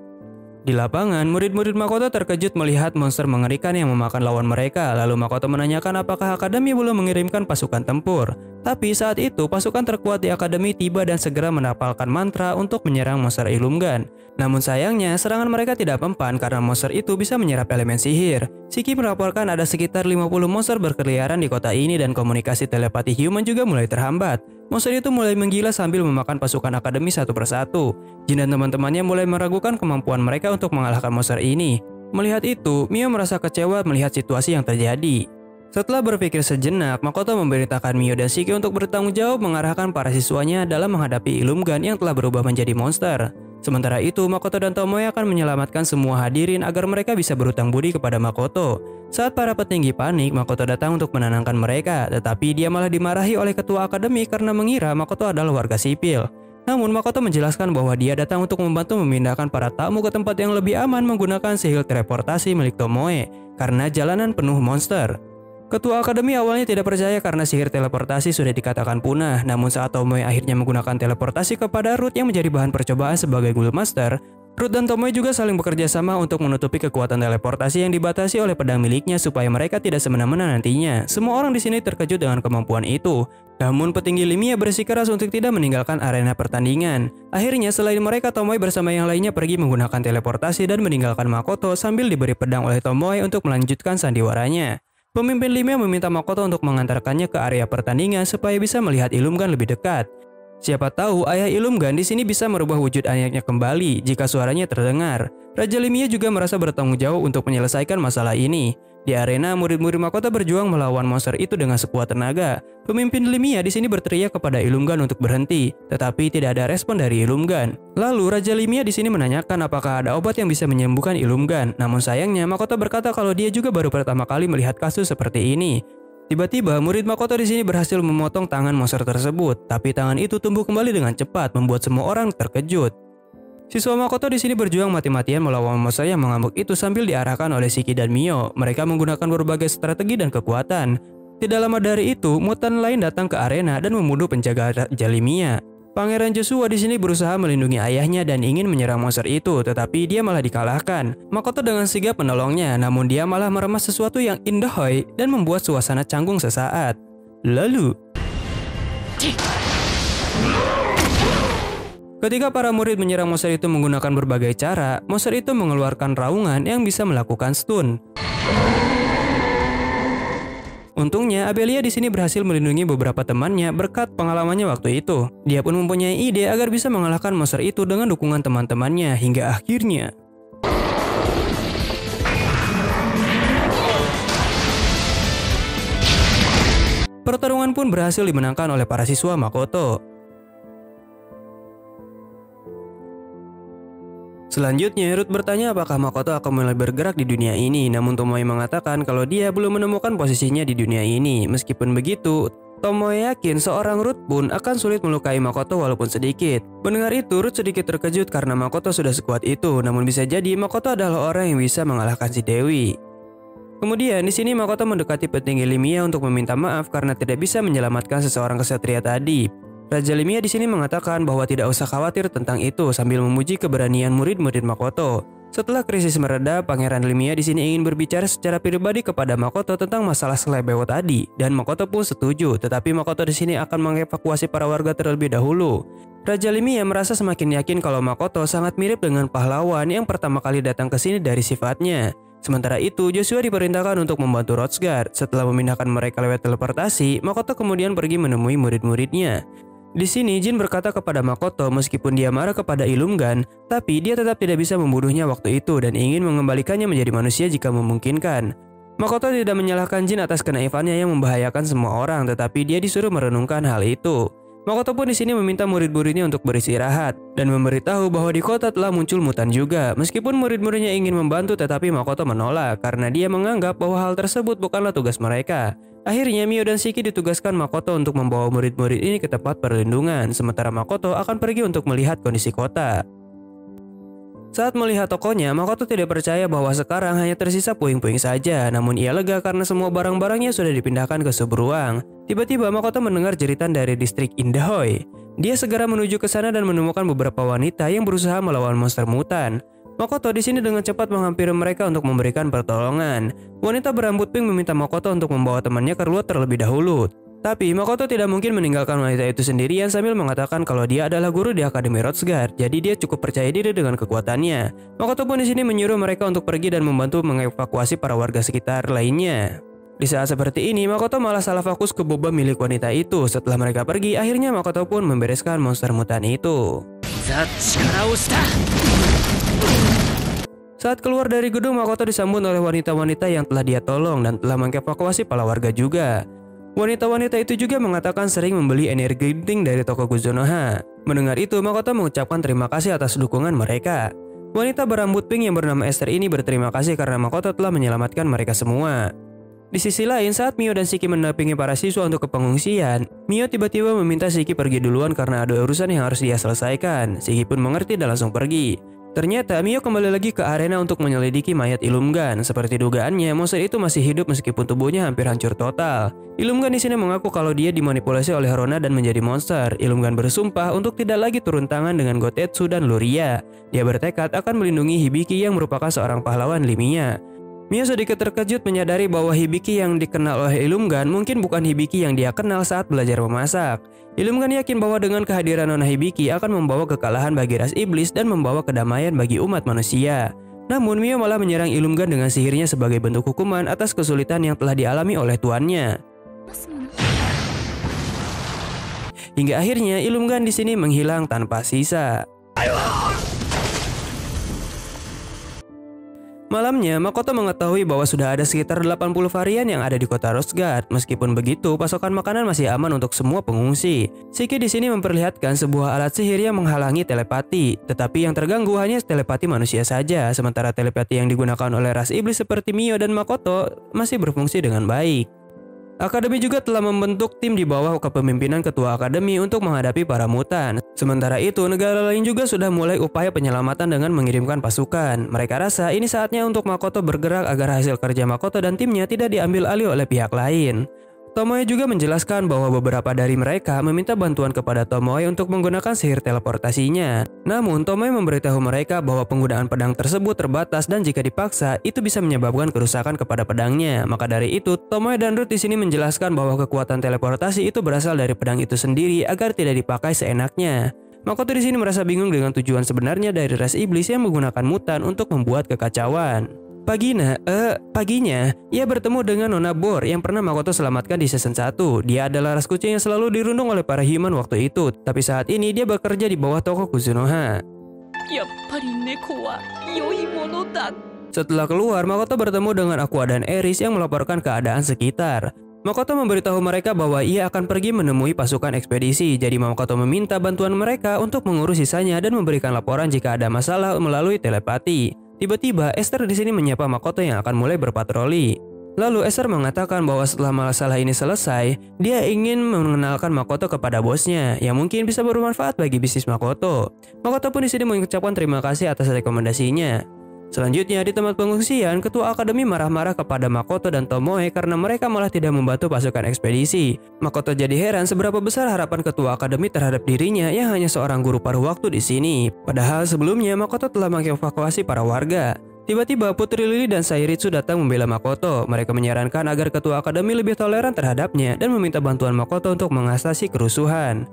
Di lapangan, murid-murid Makoto terkejut melihat monster mengerikan yang memakan lawan mereka. Lalu Makoto menanyakan apakah Akademi belum mengirimkan pasukan tempur. Tapi saat itu, pasukan terkuat di Akademi tiba dan segera menapalkan mantra untuk menyerang monster Illumgan. Namun sayangnya, serangan mereka tidak mempan karena monster itu bisa menyerap elemen sihir. Shiki melaporkan ada sekitar 50 monster berkeliaran di kota ini dan komunikasi telepati human juga mulai terhambat. Monster itu mulai menggila sambil memakan pasukan Akademi satu persatu. Jin dan teman-temannya mulai meragukan kemampuan mereka untuk mengalahkan monster ini. Melihat itu, Mio merasa kecewa melihat situasi yang terjadi. Setelah berpikir sejenak, Makoto memberitakan Mio dan Shiki untuk bertanggung jawab mengarahkan para siswanya dalam menghadapi Illumgan yang telah berubah menjadi monster. Sementara itu, Makoto dan Tomoe akan menyelamatkan semua hadirin agar mereka bisa berhutang budi kepada Makoto. Saat para petinggi panik, Makoto datang untuk menenangkan mereka, tetapi dia malah dimarahi oleh ketua akademi karena mengira Makoto adalah warga sipil. Namun Makoto menjelaskan bahwa dia datang untuk membantu memindahkan para tamu ke tempat yang lebih aman menggunakan sihir teleportasi milik Tomoe, karena jalanan penuh monster. Ketua akademi awalnya tidak percaya karena sihir teleportasi sudah dikatakan punah. Namun saat Tomoe akhirnya menggunakan teleportasi kepada Ruth yang menjadi bahan percobaan sebagai Ghoul Master, Ruth dan Tomoe juga saling bekerja sama untuk menutupi kekuatan teleportasi yang dibatasi oleh pedang miliknya supaya mereka tidak semena-mena nantinya. Semua orang di sini terkejut dengan kemampuan itu. Namun petinggi Limia bersikeras untuk tidak meninggalkan arena pertandingan. Akhirnya selain mereka, Tomoe bersama yang lainnya pergi menggunakan teleportasi dan meninggalkan Makoto sambil diberi pedang oleh Tomoe untuk melanjutkan sandiwaranya. Pemimpin Limia meminta Makoto untuk mengantarkannya ke area pertandingan supaya bisa melihat Illumgan lebih dekat. Siapa tahu ayah Illumgan di sini bisa merubah wujud anaknya kembali jika suaranya terdengar. Raja Limia juga merasa bertanggung jawab untuk menyelesaikan masalah ini. Di arena, murid-murid Makoto berjuang melawan monster itu dengan sekuat tenaga. Pemimpin Limia di sini berteriak kepada Ilumgan untuk berhenti, tetapi tidak ada respon dari Ilumgan. Lalu Raja Limia di sini menanyakan apakah ada obat yang bisa menyembuhkan Ilumgan. Namun sayangnya Makoto berkata kalau dia juga baru pertama kali melihat kasus seperti ini. Tiba-tiba murid Makoto di sini berhasil memotong tangan monster tersebut, tapi tangan itu tumbuh kembali dengan cepat, membuat semua orang terkejut. Siswa Makoto di sini berjuang mati-matian melawan monster yang mengamuk itu sambil diarahkan oleh Shiki dan Mio. Mereka menggunakan berbagai strategi dan kekuatan. Tidak lama dari itu, mutan lain datang ke arena dan membunuh penjaga Raja Limia. Pangeran Joshua di sini berusaha melindungi ayahnya dan ingin menyerang monster itu, tetapi dia malah dikalahkan. Makoto dengan sigap menolongnya, namun dia malah meremas sesuatu yang indahoi dan membuat suasana canggung sesaat. Lalu ketika para murid menyerang monster itu menggunakan berbagai cara, monster itu mengeluarkan raungan yang bisa melakukan stun. Untungnya, Abelia di sini berhasil melindungi beberapa temannya berkat pengalamannya waktu itu. Dia pun mempunyai ide agar bisa mengalahkan monster itu dengan dukungan teman-temannya hingga akhirnya pertarungan pun berhasil dimenangkan oleh para siswa Makoto. Selanjutnya, Ruth bertanya apakah Makoto akan mulai bergerak di dunia ini, namun Tomoe mengatakan kalau dia belum menemukan posisinya di dunia ini. Meskipun begitu, Tomoe yakin seorang Ruth pun akan sulit melukai Makoto walaupun sedikit. Mendengar itu, Ruth sedikit terkejut karena Makoto sudah sekuat itu, namun bisa jadi Makoto adalah orang yang bisa mengalahkan si Dewi. Kemudian di sini Makoto mendekati petinggi Limia untuk meminta maaf karena tidak bisa menyelamatkan seseorang kesatria tadi. Raja Limia di sini mengatakan bahwa tidak usah khawatir tentang itu sambil memuji keberanian murid-murid Makoto. Setelah krisis mereda, Pangeran Limia di sini ingin berbicara secara pribadi kepada Makoto tentang masalah Slebeo tadi, dan Makoto pun setuju. Tetapi Makoto di sini akan mengevakuasi para warga terlebih dahulu. Raja Limia merasa semakin yakin kalau Makoto sangat mirip dengan pahlawan yang pertama kali datang ke sini dari sifatnya. Sementara itu, Joshua diperintahkan untuk membantu Hrothgar. Setelah memindahkan mereka lewat teleportasi, Makoto kemudian pergi menemui murid-muridnya. Di sini Jin berkata kepada Makoto meskipun dia marah kepada Ilumgan, tapi dia tetap tidak bisa membunuhnya waktu itu dan ingin mengembalikannya menjadi manusia jika memungkinkan. Makoto tidak menyalahkan Jin atas kenaifannya yang membahayakan semua orang, tetapi dia disuruh merenungkan hal itu. Makoto pun di sini meminta murid-muridnya untuk beristirahat dan memberitahu bahwa di kota telah muncul mutan juga. Meskipun murid-muridnya ingin membantu, tetapi Makoto menolak karena dia menganggap bahwa hal tersebut bukanlah tugas mereka. Akhirnya Mio dan Shiki ditugaskan Makoto untuk membawa murid-murid ini ke tempat perlindungan, sementara Makoto akan pergi untuk melihat kondisi kota. Saat melihat tokonya, Makoto tidak percaya bahwa sekarang hanya tersisa puing-puing saja, namun ia lega karena semua barang-barangnya sudah dipindahkan ke subruang. Tiba-tiba Makoto mendengar jeritan dari distrik Indahoi. Dia segera menuju ke sana dan menemukan beberapa wanita yang berusaha melawan monster mutan. Makoto di sini dengan cepat menghampiri mereka untuk memberikan pertolongan. Wanita berambut pink meminta Makoto untuk membawa temannya keluar terlebih dahulu. Tapi Makoto tidak mungkin meninggalkan wanita itu sendirian sambil mengatakan kalau dia adalah guru di Akademi Hrothgar, jadi dia cukup percaya diri dengan kekuatannya. Makoto pun di sini menyuruh mereka untuk pergi dan membantu mengevakuasi para warga sekitar lainnya. Di saat seperti ini, Makoto malah salah fokus ke boba milik wanita itu. Setelah mereka pergi, akhirnya Makoto pun membereskan monster mutan itu. Saat keluar dari gedung, Makoto disambut oleh wanita-wanita yang telah dia tolong dan telah mengevakuasi para warga juga. Wanita-wanita itu juga mengatakan sering membeli energi drink dari toko Kuzunoha. Mendengar itu, Makoto mengucapkan terima kasih atas dukungan mereka. Wanita berambut pink yang bernama Esther ini berterima kasih karena Makoto telah menyelamatkan mereka semua. Di sisi lain, saat Mio dan Shiki mendampingi para siswa untuk ke pengungsian, Mio tiba-tiba meminta Shiki pergi duluan karena ada urusan yang harus dia selesaikan. Shiki pun mengerti dan langsung pergi. Ternyata Mio kembali lagi ke arena untuk menyelidiki mayat Ilumgan. Seperti dugaannya, monster itu masih hidup meskipun tubuhnya hampir hancur total. Ilumgan di sini mengaku kalau dia dimanipulasi oleh Rona dan menjadi monster. Ilumgan bersumpah untuk tidak lagi turun tangan dengan Gotetsu dan Luria. Dia bertekad akan melindungi Hibiki yang merupakan seorang pahlawan Limia. Mio sedikit terkejut menyadari bahwa Hibiki yang dikenal oleh Ilumgan mungkin bukan Hibiki yang dia kenal saat belajar memasak. Ilumgan yakin bahwa dengan kehadiran Nona Hibiki akan membawa kekalahan bagi ras iblis dan membawa kedamaian bagi umat manusia. Namun Mio malah menyerang Ilumgan dengan sihirnya sebagai bentuk hukuman atas kesulitan yang telah dialami oleh tuannya. Hingga akhirnya Ilumgan di sini menghilang tanpa sisa. Malamnya, Makoto mengetahui bahwa sudah ada sekitar 80 varian yang ada di kota Rosegard. Meskipun begitu, pasokan makanan masih aman untuk semua pengungsi. Shiki di sini memperlihatkan sebuah alat sihir yang menghalangi telepati, tetapi yang terganggu hanya telepati manusia saja, sementara telepati yang digunakan oleh ras iblis seperti Mio dan Makoto masih berfungsi dengan baik. Akademi juga telah membentuk tim di bawah kepemimpinan ketua akademi untuk menghadapi para mutan. Sementara itu, negara lain juga sudah mulai upaya penyelamatan dengan mengirimkan pasukan. Mereka rasa ini saatnya untuk Makoto bergerak agar hasil kerja Makoto dan timnya tidak diambil alih oleh pihak lain. Tomoe juga menjelaskan bahwa beberapa dari mereka meminta bantuan kepada Tomoe untuk menggunakan sihir teleportasinya. Namun, Tomoe memberitahu mereka bahwa penggunaan pedang tersebut terbatas dan jika dipaksa, itu bisa menyebabkan kerusakan kepada pedangnya. Maka dari itu, Tomoe dan Ruth di sini menjelaskan bahwa kekuatan teleportasi itu berasal dari pedang itu sendiri agar tidak dipakai seenaknya. Makoto di sini merasa bingung dengan tujuan sebenarnya dari ras iblis yang menggunakan mutan untuk membuat kekacauan. Paginya, ia bertemu dengan Nona Bor yang pernah Makoto selamatkan di season 1. Dia adalah ras kucing yang selalu dirundung oleh para human waktu itu, tapi saat ini dia bekerja di bawah toko Kuzunoha. Setelah keluar, Makoto bertemu dengan Aqua dan Eris yang melaporkan keadaan sekitar. Makoto memberitahu mereka bahwa ia akan pergi menemui pasukan ekspedisi, jadi Makoto meminta bantuan mereka untuk mengurus sisanya dan memberikan laporan jika ada masalah melalui telepati. Tiba-tiba, Esther di sini menyapa Makoto yang akan mulai berpatroli. Lalu Esther mengatakan bahwa setelah masalah ini selesai, dia ingin mengenalkan Makoto kepada bosnya, yang mungkin bisa bermanfaat bagi bisnis Makoto. Makoto pun di sini mengucapkan terima kasih atas rekomendasinya. Selanjutnya, di tempat pengungsian, ketua akademi marah-marah kepada Makoto dan Tomoe karena mereka malah tidak membantu pasukan ekspedisi. Makoto jadi heran seberapa besar harapan ketua akademi terhadap dirinya yang hanya seorang guru paruh waktu di sini. Padahal sebelumnya Makoto telah mengevakuasi para warga. Tiba-tiba Putri Lily dan Sairitsu datang membela Makoto. Mereka menyarankan agar ketua akademi lebih toleran terhadapnya dan meminta bantuan Makoto untuk mengatasi kerusuhan.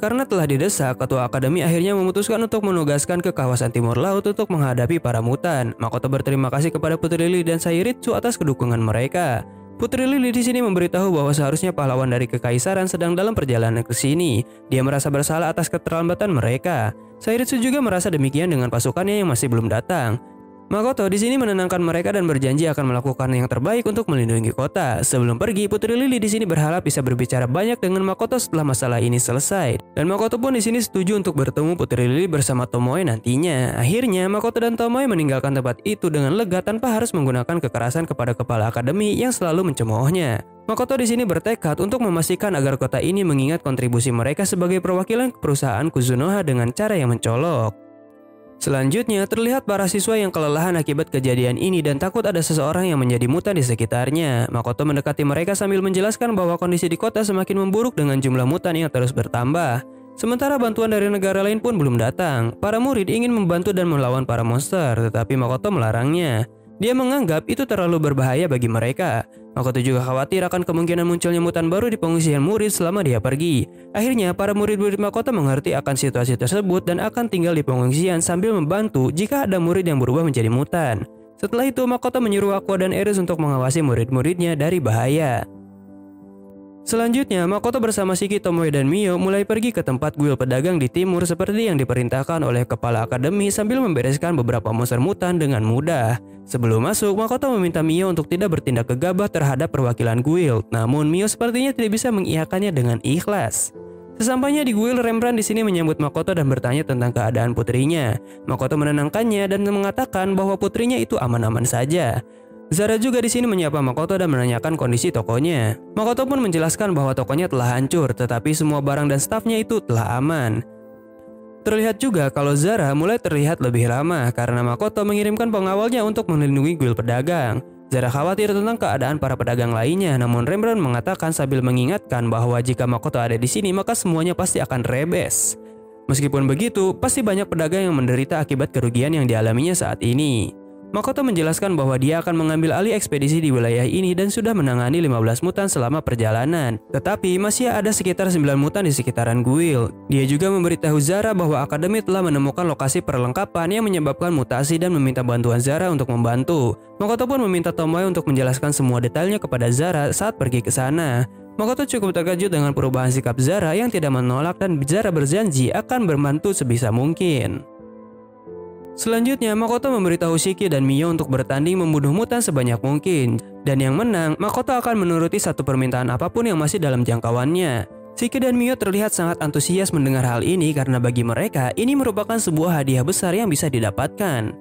Karena telah didesak, ketua akademi akhirnya memutuskan untuk menugaskan ke kawasan timur laut untuk menghadapi para mutan. Makoto berterima kasih kepada Putri Lily dan Sairitsu atas kedukungan mereka. Putri Lily di sini memberitahu bahwa seharusnya pahlawan dari kekaisaran sedang dalam perjalanan ke sini. Dia merasa bersalah atas keterlambatan mereka. Sairitsu juga merasa demikian dengan pasukannya yang masih belum datang. Makoto di sini menenangkan mereka dan berjanji akan melakukan yang terbaik untuk melindungi kota. Sebelum pergi, Putri Lily di sini berharap bisa berbicara banyak dengan Makoto setelah masalah ini selesai. Dan Makoto pun di sini setuju untuk bertemu Putri Lily bersama Tomoe nantinya. Akhirnya, Makoto dan Tomoe meninggalkan tempat itu dengan lega tanpa harus menggunakan kekerasan kepada kepala akademi yang selalu mencemoohnya. Makoto di sini bertekad untuk memastikan agar kota ini mengingat kontribusi mereka sebagai perwakilan perusahaan Kuzunoha dengan cara yang mencolok. Selanjutnya, terlihat para siswa yang kelelahan akibat kejadian ini dan takut ada seseorang yang menjadi mutan di sekitarnya. Makoto mendekati mereka sambil menjelaskan bahwa kondisi di kota semakin memburuk dengan jumlah mutan yang terus bertambah. Sementara bantuan dari negara lain pun belum datang. Para murid ingin membantu dan melawan para monster, tetapi Makoto melarangnya. Dia menganggap itu terlalu berbahaya bagi mereka. Makoto juga khawatir akan kemungkinan munculnya mutan baru di pengungsian murid selama dia pergi. Akhirnya, para murid-murid Makoto mengerti akan situasi tersebut dan akan tinggal di pengungsian sambil membantu jika ada murid yang berubah menjadi mutan. Setelah itu, Makoto menyuruh Aqua dan Eris untuk mengawasi murid-muridnya dari bahaya. Selanjutnya, Makoto bersama Shiki, Tomoe, dan Mio mulai pergi ke tempat guild pedagang di timur seperti yang diperintahkan oleh kepala akademi sambil membereskan beberapa monster mutan dengan mudah. Sebelum masuk, Makoto meminta Mio untuk tidak bertindak gegabah terhadap perwakilan guild. Namun Mio sepertinya tidak bisa mengiyakannya dengan ikhlas. Sesampainya di guild, Rembrandt di sini menyambut Makoto dan bertanya tentang keadaan putrinya. Makoto menenangkannya dan mengatakan bahwa putrinya itu aman-aman saja. Zara juga di sini menyapa Makoto dan menanyakan kondisi tokonya. Makoto pun menjelaskan bahwa tokonya telah hancur, tetapi semua barang dan stafnya itu telah aman. Terlihat juga kalau Zara mulai terlihat lebih ramah karena Makoto mengirimkan pengawalnya untuk melindungi guild pedagang. Zara khawatir tentang keadaan para pedagang lainnya, namun Rembrandt mengatakan sambil mengingatkan bahwa jika Makoto ada di sini maka semuanya pasti akan rebes. Meskipun begitu, pasti banyak pedagang yang menderita akibat kerugian yang dialaminya saat ini. Makoto menjelaskan bahwa dia akan mengambil alih ekspedisi di wilayah ini dan sudah menangani 15 mutan selama perjalanan. Tetapi masih ada sekitar 9 mutan di sekitaran guild. Dia juga memberitahu Zara bahwa akademi telah menemukan lokasi perlengkapan yang menyebabkan mutasi dan meminta bantuan Zara untuk membantu. Makoto pun meminta Tomoe untuk menjelaskan semua detailnya kepada Zara saat pergi ke sana. Makoto cukup terkejut dengan perubahan sikap Zara yang tidak menolak dan Zara berjanji akan membantu sebisa mungkin. Selanjutnya, Makoto memberitahu Shiki dan Mio untuk bertanding membunuh mutan sebanyak mungkin. Dan yang menang, Makoto akan menuruti satu permintaan apapun yang masih dalam jangkauannya. Shiki dan Mio terlihat sangat antusias mendengar hal ini karena bagi mereka, ini merupakan sebuah hadiah besar yang bisa didapatkan.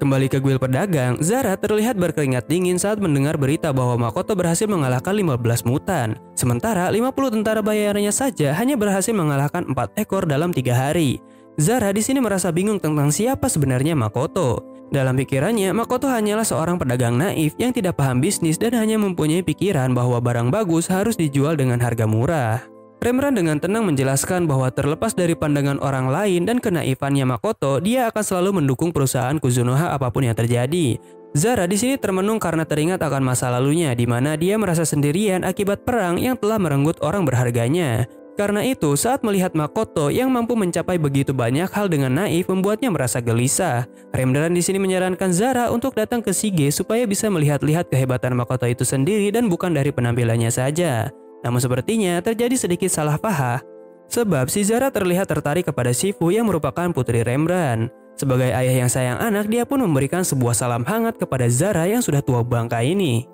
Kembali ke kuil pedagang, Zara terlihat berkeringat dingin saat mendengar berita bahwa Makoto berhasil mengalahkan 15 mutan. Sementara 50 tentara bayarannya saja hanya berhasil mengalahkan 4 ekor dalam 3 hari. Zara di sini merasa bingung tentang siapa sebenarnya Makoto. Dalam pikirannya, Makoto hanyalah seorang pedagang naif yang tidak paham bisnis dan hanya mempunyai pikiran bahwa barang bagus harus dijual dengan harga murah. Remran dengan tenang menjelaskan bahwa terlepas dari pandangan orang lain dan kenaifannya Makoto, dia akan selalu mendukung perusahaan Kuzunoha apapun yang terjadi. Zara di sini termenung karena teringat akan masa lalunya di mana dia merasa sendirian akibat perang yang telah merenggut orang berharganya. Karena itu, saat melihat Makoto yang mampu mencapai begitu banyak hal dengan naif membuatnya merasa gelisah. Remran di sini menyarankan Zara untuk datang ke Shige supaya bisa melihat-lihat kehebatan Makoto itu sendiri dan bukan dari penampilannya saja. Namun sepertinya terjadi sedikit salah paham, sebab si Zara terlihat tertarik kepada Shifu yang merupakan putri Rembrandt. Sebagai ayah yang sayang anak, dia pun memberikan sebuah salam hangat kepada Zara yang sudah tua bangka ini.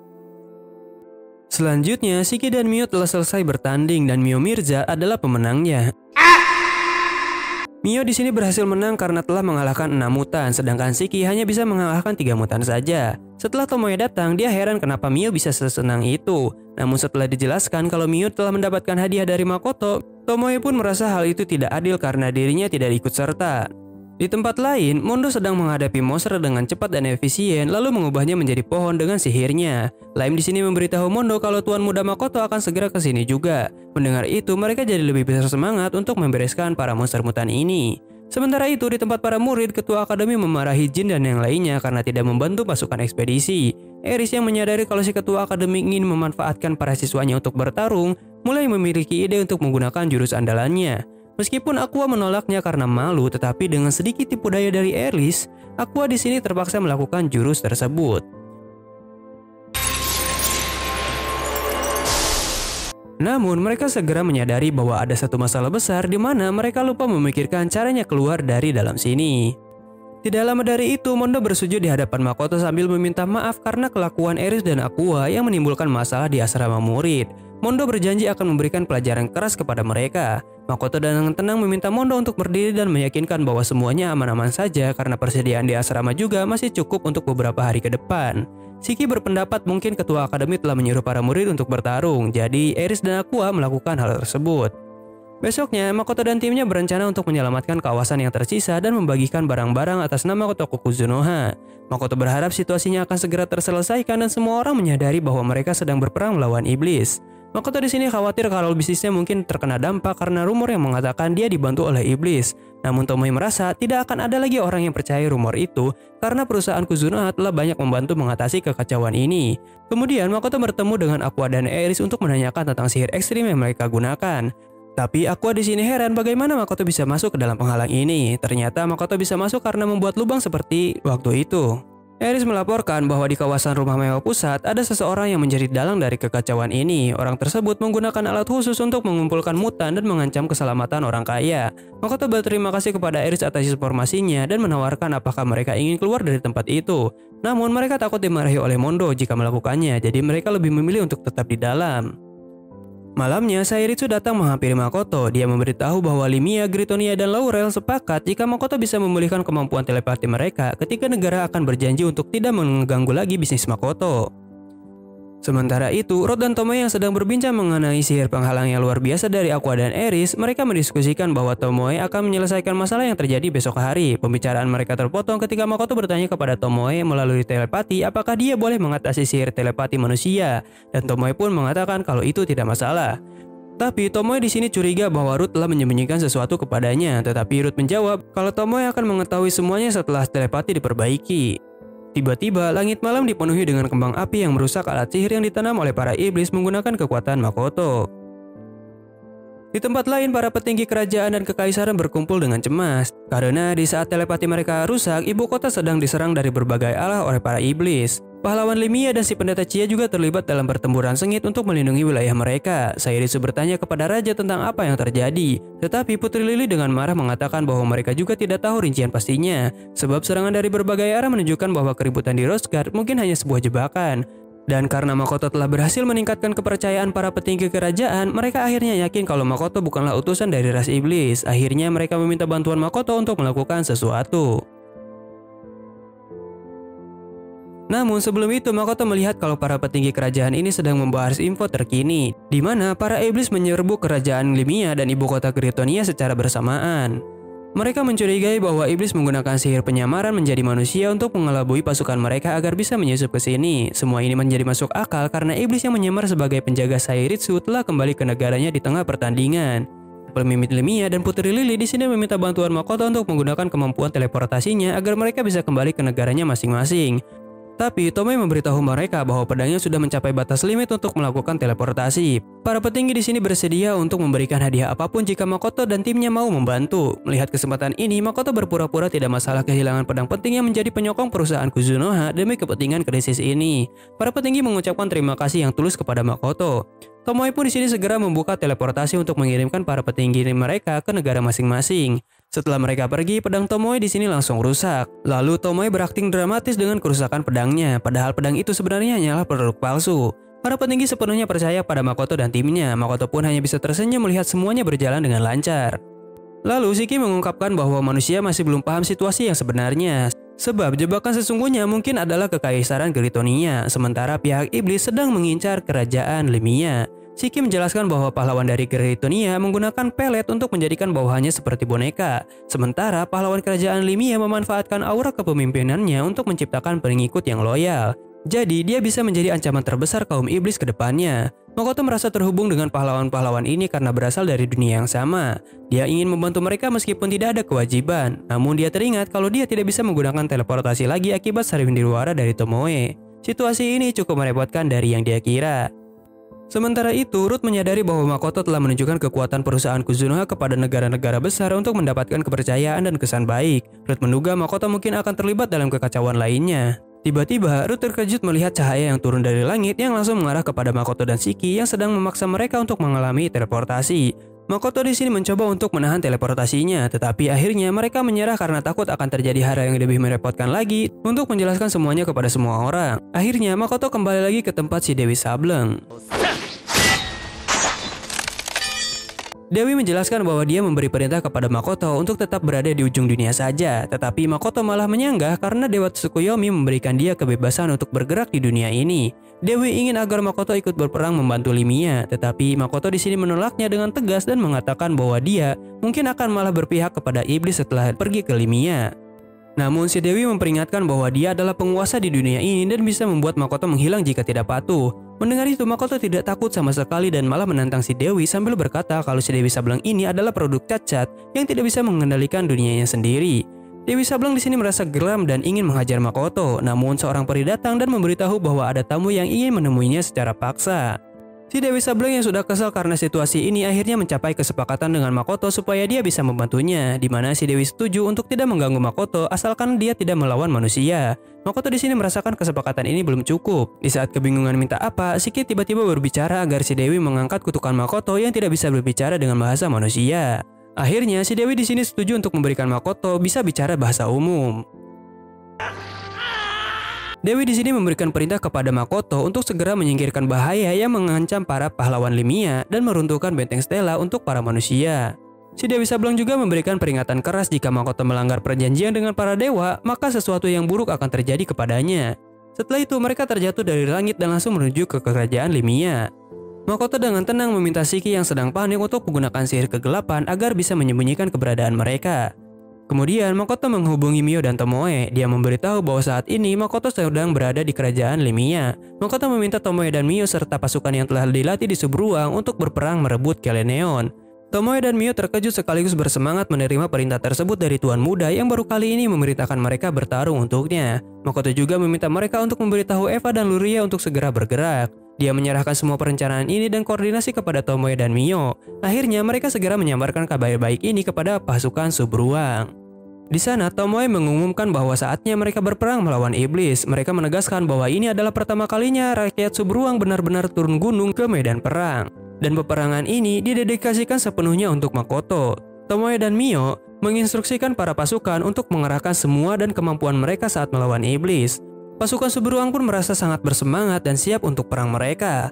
Selanjutnya, Shiki dan Mio telah selesai bertanding dan Mio Mirza adalah pemenangnya. Mio di sini berhasil menang karena telah mengalahkan 6 mutan, sedangkan Shiki hanya bisa mengalahkan 3 mutan saja. Setelah Tomoe datang, dia heran kenapa Mio bisa sesenang itu. Namun setelah dijelaskan kalau Mio telah mendapatkan hadiah dari Makoto, Tomoe pun merasa hal itu tidak adil karena dirinya tidak ikut serta. Di tempat lain, Mondo sedang menghadapi monster dengan cepat dan efisien lalu mengubahnya menjadi pohon dengan sihirnya. Laim di sini memberitahu Mondo kalau Tuan Muda Makoto akan segera ke sini juga. Mendengar itu, mereka jadi lebih besar semangat untuk membereskan para monster mutan ini. Sementara itu, di tempat para murid, Ketua Akademi memarahi Jin dan yang lainnya karena tidak membantu pasukan ekspedisi. Eris yang menyadari kalau si Ketua Akademi ingin memanfaatkan para siswanya untuk bertarung, mulai memiliki ide untuk menggunakan jurus andalannya. Meskipun Aqua menolaknya karena malu, tetapi dengan sedikit tipu daya dari Eris, Aqua di sini terpaksa melakukan jurus tersebut. Namun mereka segera menyadari bahwa ada satu masalah besar di mana mereka lupa memikirkan caranya keluar dari dalam sini. Tidak lama dari itu, Mondo bersujud di hadapan Makoto sambil meminta maaf karena kelakuan Eris dan Aqua yang menimbulkan masalah di asrama murid. Mondo berjanji akan memberikan pelajaran keras kepada mereka. Makoto dengan tenang meminta Mondo untuk berdiri dan meyakinkan bahwa semuanya aman-aman saja karena persediaan di asrama juga masih cukup untuk beberapa hari ke depan. Shiki berpendapat mungkin Ketua Akademi telah menyuruh para murid untuk bertarung, jadi Eris dan Aqua melakukan hal tersebut. Besoknya, Makoto dan timnya berencana untuk menyelamatkan kawasan yang tersisa dan membagikan barang-barang atas nama toko Kuzunoha. Makoto berharap situasinya akan segera terselesaikan dan semua orang menyadari bahwa mereka sedang berperang melawan iblis. Makoto di sini khawatir kalau bisnisnya mungkin terkena dampak karena rumor yang mengatakan dia dibantu oleh iblis. Namun Tomoe merasa tidak akan ada lagi orang yang percaya rumor itu karena perusahaan Kuzunoha telah banyak membantu mengatasi kekacauan ini. Kemudian Makoto bertemu dengan Aqua dan Eris untuk menanyakan tentang sihir ekstrim yang mereka gunakan. Tapi Aqua di sini heran bagaimana Makoto bisa masuk ke dalam penghalang ini. Ternyata Makoto bisa masuk karena membuat lubang seperti waktu itu. Eris melaporkan bahwa di kawasan rumah mewah pusat ada seseorang yang menjadi dalang dari kekacauan ini. Orang tersebut menggunakan alat khusus untuk mengumpulkan mutan dan mengancam keselamatan orang kaya. Makoto berterima kasih kepada Eris atas informasinya dan menawarkan apakah mereka ingin keluar dari tempat itu. Namun mereka takut dimarahi oleh Mondo jika melakukannya, jadi mereka lebih memilih untuk tetap di dalam. Malamnya, Sairitsu datang menghampiri Makoto. Dia memberitahu bahwa Limia, Gritonia, dan Laurel sepakat jika Makoto bisa memulihkan kemampuan telepati mereka ketika negara akan berjanji untuk tidak mengganggu lagi bisnis Makoto. Sementara itu, Rod dan Tomoe yang sedang berbincang mengenai sihir penghalang yang luar biasa dari Aqua dan Eris, mereka mendiskusikan bahwa Tomoe akan menyelesaikan masalah yang terjadi besok hari. Pembicaraan mereka terpotong ketika Makoto bertanya kepada Tomoe melalui telepati apakah dia boleh mengatasi sihir telepati manusia, dan Tomoe pun mengatakan kalau itu tidak masalah. Tapi Tomoe di sini curiga bahwa Ruth telah menyembunyikan sesuatu kepadanya, tetapi Ruth menjawab kalau Tomoe akan mengetahui semuanya setelah telepati diperbaiki. Tiba-tiba, langit malam dipenuhi dengan kembang api yang merusak alat sihir yang ditanam oleh para iblis menggunakan kekuatan Makoto. Di tempat lain, para petinggi kerajaan dan kekaisaran berkumpul dengan cemas. Karena di saat telepati mereka rusak, ibu kota sedang diserang dari berbagai arah oleh para iblis. Pahlawan Lemia dan si pendeta Chia juga terlibat dalam pertempuran sengit untuk melindungi wilayah mereka. Sayurisu bertanya kepada raja tentang apa yang terjadi, tetapi Putri Lily dengan marah mengatakan bahwa mereka juga tidak tahu rincian pastinya, sebab serangan dari berbagai arah menunjukkan bahwa keributan di Rosegard mungkin hanya sebuah jebakan. Dan karena Makoto telah berhasil meningkatkan kepercayaan para petinggi kerajaan, mereka akhirnya yakin kalau Makoto bukanlah utusan dari ras iblis. Akhirnya mereka meminta bantuan Makoto untuk melakukan sesuatu. Namun sebelum itu Makoto melihat kalau para petinggi kerajaan ini sedang membahas info terkini, di mana para iblis menyerbu kerajaan Lemia dan ibu kota Grittonia secara bersamaan. Mereka mencurigai bahwa iblis menggunakan sihir penyamaran menjadi manusia untuk mengelabui pasukan mereka agar bisa menyusup ke sini. Semua ini menjadi masuk akal karena iblis yang menyamar sebagai penjaga Sayuritsu telah kembali ke negaranya di tengah pertandingan. Pemimpin Lemia dan Putri Lily di sini meminta bantuan Makoto untuk menggunakan kemampuan teleportasinya agar mereka bisa kembali ke negaranya masing-masing. Tapi Tomoe memberitahu mereka bahwa pedangnya sudah mencapai batas limit untuk melakukan teleportasi. Para petinggi di sini bersedia untuk memberikan hadiah apapun jika Makoto dan timnya mau membantu. Melihat kesempatan ini, Makoto berpura-pura tidak masalah kehilangan pedang penting yang menjadi penyokong perusahaan Kuzunoha demi kepentingan krisis ini. Para petinggi mengucapkan terima kasih yang tulus kepada Makoto. Tomoe pun di sini segera membuka teleportasi untuk mengirimkan para petinggi mereka ke negara masing-masing. Setelah mereka pergi, pedang Tomoe di sini langsung rusak. Lalu Tomoe berakting dramatis dengan kerusakan pedangnya, padahal pedang itu sebenarnya hanyalah produk palsu. Para petinggi sepenuhnya percaya pada Makoto dan timnya. Makoto pun hanya bisa tersenyum melihat semuanya berjalan dengan lancar. Lalu Shiki mengungkapkan bahwa manusia masih belum paham situasi yang sebenarnya. Sebab jebakan sesungguhnya mungkin adalah kekaisaran Grittonia, sementara pihak iblis sedang mengincar kerajaan Lemia. Shiki menjelaskan bahwa pahlawan dari Grittonia menggunakan pelet untuk menjadikan bawahannya seperti boneka. Sementara pahlawan kerajaan Lemia memanfaatkan aura kepemimpinannya untuk menciptakan pengikut yang loyal. Jadi dia bisa menjadi ancaman terbesar kaum iblis ke depannya. Makoto merasa terhubung dengan pahlawan-pahlawan ini karena berasal dari dunia yang sama. Dia ingin membantu mereka meskipun tidak ada kewajiban. Namun dia teringat kalau dia tidak bisa menggunakan teleportasi lagi akibat Sariwindriwara dari Tomoe. Situasi ini cukup merepotkan dari yang dia kira. Sementara itu, Ruth menyadari bahwa Makoto telah menunjukkan kekuatan perusahaan Kuzunoha kepada negara-negara besar untuk mendapatkan kepercayaan dan kesan baik. Ruth menduga Makoto mungkin akan terlibat dalam kekacauan lainnya. Tiba-tiba, Ruth terkejut melihat cahaya yang turun dari langit yang langsung mengarah kepada Makoto dan Shiki yang sedang memaksa mereka untuk mengalami teleportasi. Makoto di sini mencoba untuk menahan teleportasinya, tetapi akhirnya mereka menyerah karena takut akan terjadi hal yang lebih merepotkan lagi untuk menjelaskan semuanya kepada semua orang. Akhirnya Makoto kembali lagi ke tempat si Dewi Sableng. Dewi menjelaskan bahwa dia memberi perintah kepada Makoto untuk tetap berada di ujung dunia saja, tetapi Makoto malah menyanggah karena Dewa Tsukuyomi memberikan dia kebebasan untuk bergerak di dunia ini. Dewi ingin agar Makoto ikut berperang membantu Lemia, tetapi Makoto di sini menolaknya dengan tegas dan mengatakan bahwa dia mungkin akan malah berpihak kepada iblis setelah pergi ke Lemia. Namun si Dewi memperingatkan bahwa dia adalah penguasa di dunia ini dan bisa membuat Makoto menghilang jika tidak patuh. Mendengar itu, Makoto tidak takut sama sekali dan malah menantang si Dewi sambil berkata kalau si Dewi Sableng ini adalah produk cacat yang tidak bisa mengendalikan dunianya sendiri. Dewi Sableng di sini merasa geram dan ingin menghajar Makoto, namun seorang peri datang dan memberitahu bahwa ada tamu yang ingin menemuinya secara paksa. Si Dewi Sableng yang sudah kesal karena situasi ini akhirnya mencapai kesepakatan dengan Makoto supaya dia bisa membantunya, di mana si Dewi setuju untuk tidak mengganggu Makoto asalkan dia tidak melawan manusia. Makoto di sini merasakan kesepakatan ini belum cukup. Di saat kebingungan minta apa, Shiki tiba-tiba berbicara agar si Dewi mengangkat kutukan Makoto yang tidak bisa berbicara dengan bahasa manusia. Akhirnya si Dewi di sini setuju untuk memberikan Makoto bisa bicara bahasa umum. Dewi di sini memberikan perintah kepada Makoto untuk segera menyingkirkan bahaya yang mengancam para pahlawan Lemia dan meruntuhkan benteng Stella untuk para manusia. Si Dewi Sableng juga memberikan peringatan keras jika Makoto melanggar perjanjian dengan para dewa, maka sesuatu yang buruk akan terjadi kepadanya. Setelah itu mereka terjatuh dari langit dan langsung menuju ke kerajaan Lemia. Makoto dengan tenang meminta Shiki yang sedang panik untuk menggunakan sihir kegelapan agar bisa menyembunyikan keberadaan mereka. Kemudian Makoto menghubungi Mio dan Tomoe. Dia memberitahu bahwa saat ini Makoto sedang berada di kerajaan Lemia. Makoto meminta Tomoe dan Mio serta pasukan yang telah dilatih di subruang untuk berperang merebut Kelleneon. Tomoe dan Mio terkejut sekaligus bersemangat menerima perintah tersebut dari Tuan Muda yang baru kali ini memerintahkan mereka bertarung untuknya. Makoto juga meminta mereka untuk memberitahu Eva dan Luria untuk segera bergerak. Dia menyerahkan semua perencanaan ini dan koordinasi kepada Tomoe dan Mio. Akhirnya mereka segera menyamarkan kabar baik ini kepada pasukan subruang. Di sana, Tomoe mengumumkan bahwa saatnya mereka berperang melawan iblis. Mereka menegaskan bahwa ini adalah pertama kalinya rakyat Subruang benar-benar turun gunung ke medan perang. Dan peperangan ini didedikasikan sepenuhnya untuk Makoto. Tomoe dan Mio menginstruksikan para pasukan untuk mengerahkan semua dan kemampuan mereka saat melawan iblis. Pasukan Subruang pun merasa sangat bersemangat dan siap untuk perang mereka.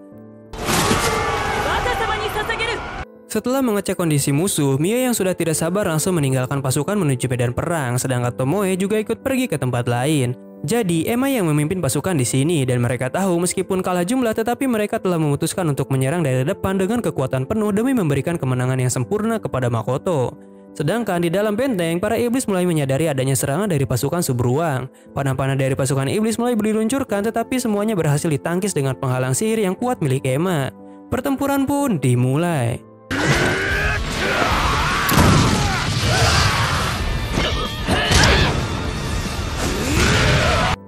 Setelah mengecek kondisi musuh, Mio yang sudah tidak sabar langsung meninggalkan pasukan menuju medan perang, sedangkan Tomoe juga ikut pergi ke tempat lain. Jadi, Emma yang memimpin pasukan di sini dan mereka tahu meskipun kalah jumlah tetapi mereka telah memutuskan untuk menyerang dari depan dengan kekuatan penuh demi memberikan kemenangan yang sempurna kepada Makoto. Sedangkan di dalam benteng, para iblis mulai menyadari adanya serangan dari pasukan Subruang. Panah-panah dari pasukan iblis mulai diluncurkan tetapi semuanya berhasil ditangkis dengan penghalang sihir yang kuat milik Emma. Pertempuran pun dimulai.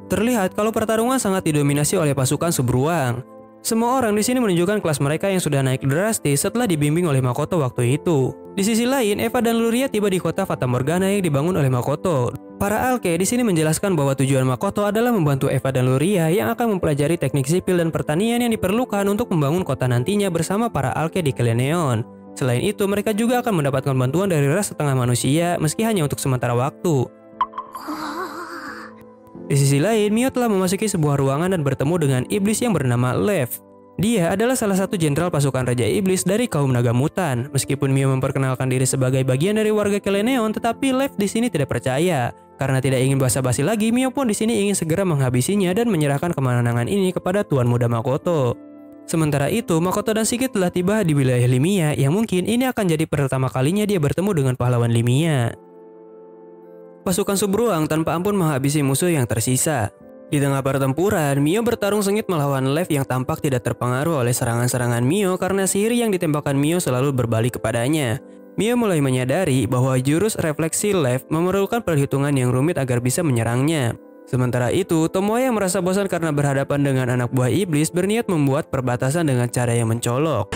Terlihat kalau pertarungan sangat didominasi oleh pasukan Subruang. Semua orang di sini menunjukkan kelas mereka yang sudah naik drastis setelah dibimbing oleh Makoto waktu itu. Di sisi lain, Eva dan Luria tiba di kota Fata Morgana yang dibangun oleh Makoto. Para alke di sini menjelaskan bahwa tujuan Makoto adalah membantu Eva dan Luria yang akan mempelajari teknik sipil dan pertanian yang diperlukan untuk membangun kota nantinya bersama para alke di Kelleneon. Selain itu, mereka juga akan mendapatkan bantuan dari ras setengah manusia meski hanya untuk sementara waktu. Di sisi lain, Mio telah memasuki sebuah ruangan dan bertemu dengan iblis yang bernama Lev. Dia adalah salah satu jenderal pasukan Raja Iblis dari kaum naga mutan. Meskipun Mio memperkenalkan diri sebagai bagian dari warga Kelleneon, tetapi Lev di sini tidak percaya. Karena tidak ingin basa-basi lagi, Mio pun di sini ingin segera menghabisinya dan menyerahkan kemenangan ini kepada Tuan Muda Makoto. Sementara itu, Makoto dan Shiki telah tiba di wilayah Limia yang mungkin ini akan jadi pertama kalinya dia bertemu dengan pahlawan Limia. Pasukan Subruang tanpa ampun menghabisi musuh yang tersisa. Di tengah pertempuran, Mio bertarung sengit melawan Lev yang tampak tidak terpengaruh oleh serangan-serangan Mio karena sihir yang ditembakkan Mio selalu berbalik kepadanya. Mio mulai menyadari bahwa jurus refleksi Lev memerlukan perhitungan yang rumit agar bisa menyerangnya. Sementara itu, Tomoe yang merasa bosan karena berhadapan dengan anak buah iblis berniat membuat perbatasan dengan cara yang mencolok.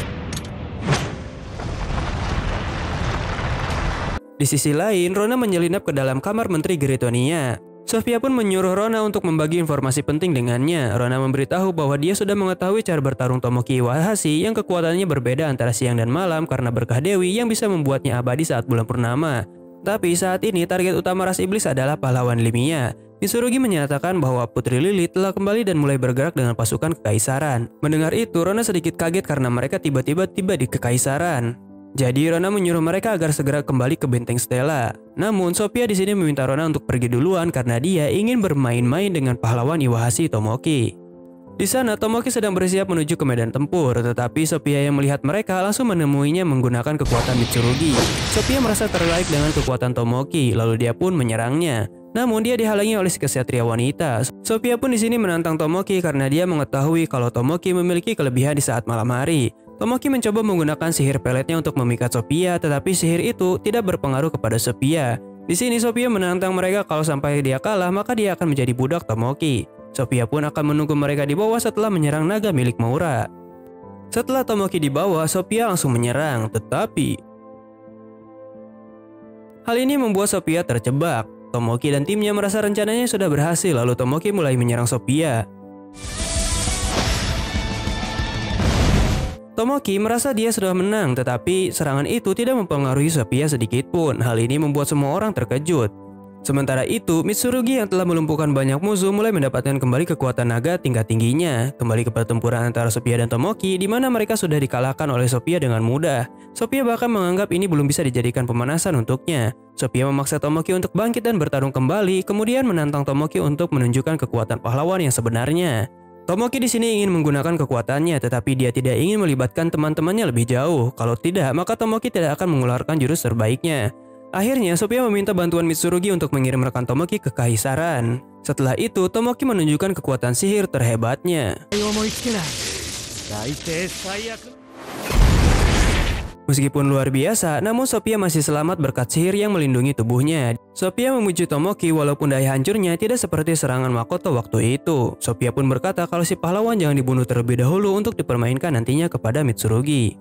Di sisi lain, Rona menyelinap ke dalam kamar Menteri Geritonia. Sophia pun menyuruh Rona untuk membagi informasi penting dengannya. Rona memberitahu bahwa dia sudah mengetahui cara bertarung Tomoki Iwahashi yang kekuatannya berbeda antara siang dan malam karena berkah Dewi yang bisa membuatnya abadi saat bulan purnama. Tapi saat ini target utama ras iblis adalah pahlawan Limia. Mitsurugi menyatakan bahwa Putri Lilith telah kembali dan mulai bergerak dengan pasukan kekaisaran. Mendengar itu, Rona sedikit kaget karena mereka tiba-tiba tiba di kekaisaran. Jadi Rona menyuruh mereka agar segera kembali ke benteng Stella. Namun Sophia di sini meminta Rona untuk pergi duluan karena dia ingin bermain-main dengan pahlawan Iwahashi Tomoki. Di sana Tomoki sedang bersiap menuju ke medan tempur, tetapi Sophia yang melihat mereka langsung menemuinya menggunakan kekuatan Mitsurugi. Sophia merasa tertarik dengan kekuatan Tomoki, lalu dia pun menyerangnya. Namun dia dihalangi oleh si kesatria wanita. Sophia pun di sini menantang Tomoki karena dia mengetahui kalau Tomoki memiliki kelebihan di saat malam hari. Tomoki mencoba menggunakan sihir peletnya untuk memikat Sophia, tetapi sihir itu tidak berpengaruh kepada Sophia. Di sini Sophia menantang mereka kalau sampai dia kalah maka dia akan menjadi budak Tomoki. Sophia pun akan menunggu mereka di bawah setelah menyerang naga milik Maura. Setelah Tomoki di bawah, Sophia langsung menyerang, tetapi hal ini membuat Sophia terjebak. Tomoki dan timnya merasa rencananya sudah berhasil, lalu Tomoki mulai menyerang Sophia. Tomoki merasa dia sudah menang, tetapi serangan itu tidak mempengaruhi Sophia sedikit pun. Hal ini membuat semua orang terkejut. Sementara itu, Mitsurugi yang telah melumpuhkan banyak musuh mulai mendapatkan kembali kekuatan naga tingkat tingginya. Kembali ke pertempuran antara Sophia dan Tomoki, di mana mereka sudah dikalahkan oleh Sophia dengan mudah. Sophia bahkan menganggap ini belum bisa dijadikan pemanasan untuknya. Sophia memaksa Tomoki untuk bangkit dan bertarung kembali, kemudian menantang Tomoki untuk menunjukkan kekuatan pahlawan yang sebenarnya. Tomoki di sini ingin menggunakan kekuatannya, tetapi dia tidak ingin melibatkan teman-temannya lebih jauh. Kalau tidak, maka Tomoki tidak akan mengeluarkan jurus terbaiknya. Akhirnya, Sophia meminta bantuan Mitsurugi untuk mengirim rekan Tomoki ke kekaisaran. Setelah itu, Tomoki menunjukkan kekuatan sihir terhebatnya. Meskipun luar biasa, namun Sophia masih selamat berkat sihir yang melindungi tubuhnya. Sophia memuji Tomoki walaupun daya hancurnya tidak seperti serangan Makoto waktu itu. Sophia pun berkata kalau si pahlawan jangan dibunuh terlebih dahulu untuk dipermainkan nantinya kepada Mitsurugi.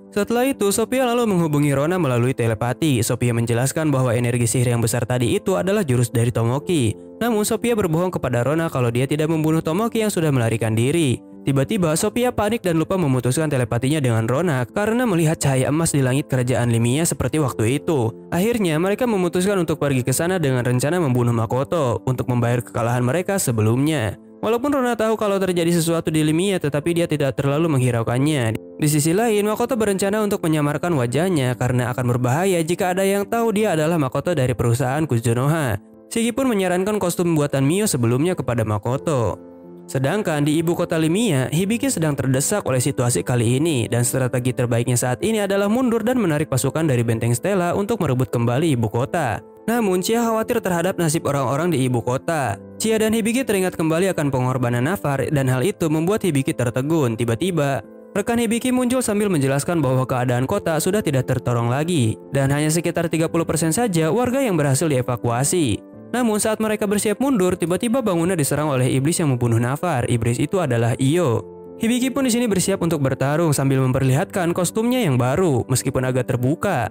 Setelah itu, Sophia lalu menghubungi Rona melalui telepati. Sophia menjelaskan bahwa energi sihir yang besar tadi itu adalah jurus dari Tomoki. Namun Sophia berbohong kepada Rona kalau dia tidak membunuh Tomoki yang sudah melarikan diri. Tiba-tiba Sophia panik dan lupa memutuskan telepatinya dengan Rona karena melihat cahaya emas di langit kerajaan Limia seperti waktu itu. Akhirnya mereka memutuskan untuk pergi ke sana dengan rencana membunuh Makoto untuk membayar kekalahan mereka sebelumnya. Walaupun Rona tahu kalau terjadi sesuatu di Limia, tetapi dia tidak terlalu menghiraukannya. Di sisi lain, Makoto berencana untuk menyamarkan wajahnya karena akan berbahaya jika ada yang tahu dia adalah Makoto dari perusahaan Kuzunoha. Shiki pun menyarankan kostum buatan Mio sebelumnya kepada Makoto. Sedangkan di ibu kota Limia, Hibiki sedang terdesak oleh situasi kali ini dan strategi terbaiknya saat ini adalah mundur dan menarik pasukan dari Benteng Stella untuk merebut kembali ibu kota. Namun, Chia khawatir terhadap nasib orang-orang di ibu kota. Chia dan Hibiki teringat kembali akan pengorbanan Nafar dan hal itu membuat Hibiki tertegun. Tiba-tiba, rekan Hibiki muncul sambil menjelaskan bahwa keadaan kota sudah tidak tertolong lagi dan hanya sekitar 30% saja warga yang berhasil dievakuasi. Namun saat mereka bersiap mundur, tiba-tiba bangunan diserang oleh iblis yang membunuh Nafar. Iblis itu adalah Iyo. Hibiki pun di sini bersiap untuk bertarung sambil memperlihatkan kostumnya yang baru meskipun agak terbuka.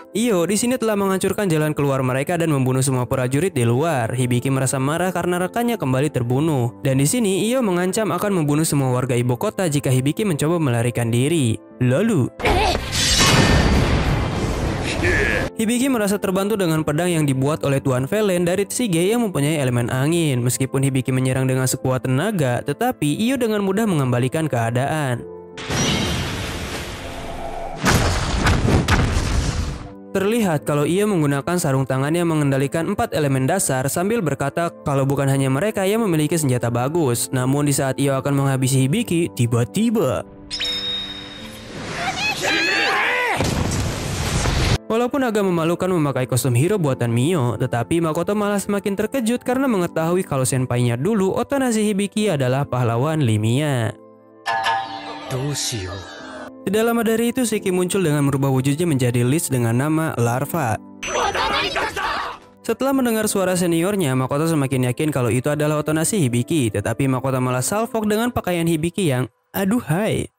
Iyo di sini telah menghancurkan jalan keluar mereka dan membunuh semua prajurit di luar. Hibiki merasa marah karena rekannya kembali terbunuh. Dan di sini Iyo mengancam akan membunuh semua warga ibu kota jika Hibiki mencoba melarikan diri. Lalu, Hibiki merasa terbantu dengan pedang yang dibuat oleh Tuan Velen dari Tshige yang mempunyai elemen angin. Meskipun Hibiki menyerang dengan sekuat tenaga, tetapi Iyo dengan mudah mengembalikan keadaan. Terlihat kalau ia menggunakan sarung tangan yang mengendalikan 4 elemen dasar sambil berkata kalau bukan hanya mereka yang memiliki senjata bagus. Namun di saat ia akan menghabisi Hibiki, tiba-tiba walaupun agak memalukan memakai kostum hero buatan Mio, tetapi Makoto malah semakin terkejut karena mengetahui kalau senpainya dulu, Otonashi Hibiki, adalah pahlawan Limia. Tidak lama dari itu, Shiki muncul dengan merubah wujudnya menjadi Lich dengan nama Larva. Setelah mendengar suara seniornya, Makoto semakin yakin kalau itu adalah Otonashi Hibiki, tetapi Makoto malah salfok dengan pakaian Hibiki yang aduhai.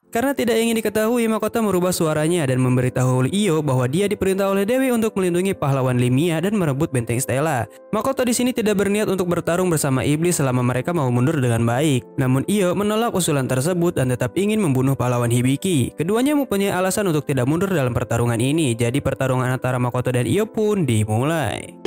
Karena tidak ingin diketahui, Makoto merubah suaranya dan memberitahu Iyo bahwa dia diperintah oleh Dewi untuk melindungi pahlawan Limia dan merebut Benteng Stella. Makoto di sini tidak berniat untuk bertarung bersama iblis selama mereka mau mundur dengan baik. Namun Iyo menolak usulan tersebut dan tetap ingin membunuh pahlawan Hibiki. Keduanya mempunyai alasan untuk tidak mundur dalam pertarungan ini, jadi pertarungan antara Makoto dan Iyo pun dimulai.